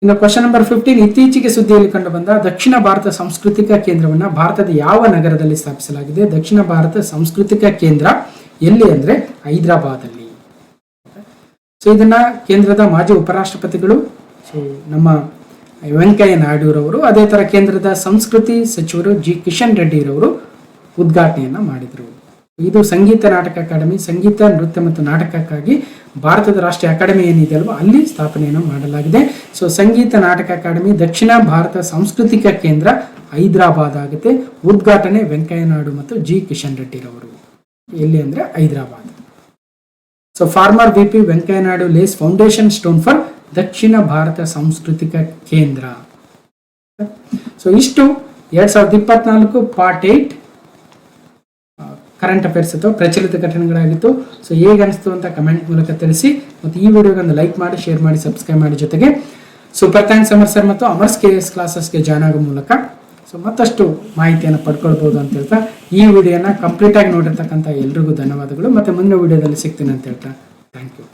ಇನ್ನು ಕ್ವಶನ್ ನಂಬರ್ 15. ಇತ್ತೀಚೆಗೆ ಸುದ್ದಿಯಲ್ಲಿ ಕಂಡು ಬಂದ ದಕ್ಷಿಣ ಭಾರತ ಸಾಂಸ್ಕೃತಿಕ ಕೇಂದ್ರವನ್ನು ಭಾರತದ ಯಾವ ನಗರದಲ್ಲಿ ಸ್ಥಾಪಿಸಲಾಗಿದೆ? ದಕ್ಷಿಣ ಭಾರತ ಸಾಂಸ್ಕೃತಿಕ ಕೇಂದ್ರ ಎಲ್ಲಿ ಅಂದ್ರೆ ಹೈದರಾಬಾದ್ ಅಲ್ಲಿ. ಸೊ ಇದನ್ನ ಕೇಂದ್ರದ ಮಾಜಿ ಉಪರಾಷ್ಟ್ರಪತಿಗಳು ನಮ್ಮ ವೆಂಕಯ್ಯ ನಾಯ್ಡುರವರು, ಅದೇ ತರ ಕೇಂದ್ರದ ಸಂಸ್ಕೃತಿ ಸಚಿವರು G ಕಿಶನ್ ರೆಡ್ಡಿ ರವರು ಉದ್ಘಾಟನೆಯನ್ನ ಮಾಡಿದರು. ಇದು ಸಂಗೀತ ನಾಟಕ ಅಕಾಡೆಮಿ, ಸಂಗೀತ, ನೃತ್ಯ ಮತ್ತು ನಾಟಕಕ್ಕಾಗಿ ಭಾರತದ ರಾಷ್ಟ್ರೀಯ ಅಕಾಡೆಮಿ ಏನಿದೆ ಅಲ್ವಾ ಅಲ್ಲಿ ಸ್ಥಾಪನೆಯನ್ನು ಮಾಡಲಾಗಿದೆ. ಸೊ ಸಂಗೀತ ನಾಟಕ ಅಕಾಡೆಮಿ ದಕ್ಷಿಣ ಭಾರತ ಸಾಂಸ್ಕೃತಿಕ ಕೇಂದ್ರ ಹೈದರಾಬಾದ್ ಆಗುತ್ತೆ. ಉದ್ಘಾಟನೆ ವೆಂಕಯ್ಯ ನಾಯ್ಡು ಮತ್ತು G ಕಿಶನ್ ರೆಡ್ಡಿ ರವರು. ಎಲ್ಲಿ ಅಂದ್ರೆ Hyderabad. So former VP Venkaiah Naidu lays foundation stone for ದಕ್ಷಿಣ ಭಾರತ ಸಾಂಸ್ಕೃತಿಕ ಕೇಂದ್ರ. ಸೊ ಇಷ್ಟು 2024 ಪಾರ್ಟ್ 8 ಕರೆಂಟ್ ಅಫೇರ್ಸ್ ಅಥವಾ ಪ್ರಚಲಿತ ಘಟನೆಗಳಾಗಿತ್ತು. ಸೊ ಹೇಗೆ ಅನಿಸ್ತು ಅಂತ ಕಮೆಂಟ್ ಮೂಲಕ ತಿಳಿಸಿ ಮತ್ತು ಈ ವಿಡಿಯೋಗೆ ಒಂದು ಲೈಕ್ ಮಾಡಿ, ಶೇರ್ ಮಾಡಿ, ಸಬ್ಸ್ಕ್ರೈಬ್ ಮಾಡಿ. ಜೊತೆಗೆ ಸೂಪರ್ ಥ್ಯಾಂಕ್ಸ್ ಅಮರ್ ಸರ್ ಮತ್ತು ಅಮರ್ಸ್ KS ಕ್ಲಾಸಸ್ಗೆ ಜಾಯ್ನ್ ಆಗೋ ಮೂಲಕ ಸೊ ಮತ್ತಷ್ಟು ಮಾಹಿತಿಯನ್ನು ಪಡ್ಕೊಳ್ಬಹುದು ಅಂತ ಹೇಳ್ತಾ ಈ ವಿಡಿಯೋನ ಕಂಪ್ಲೀಟ್ ಆಗಿ ನೋಡಿರ್ತಕ್ಕಂಥ ಎಲ್ರಿಗೂ ಧನ್ಯವಾದಗಳು. ಮತ್ತೆ ಮುಂದಿನ ವಿಡಿಯೋದಲ್ಲಿ ಸಿಗ್ತೀನಿ ಅಂತ ಹೇಳ್ತಾ ಥ್ಯಾಂಕ್ ಯು.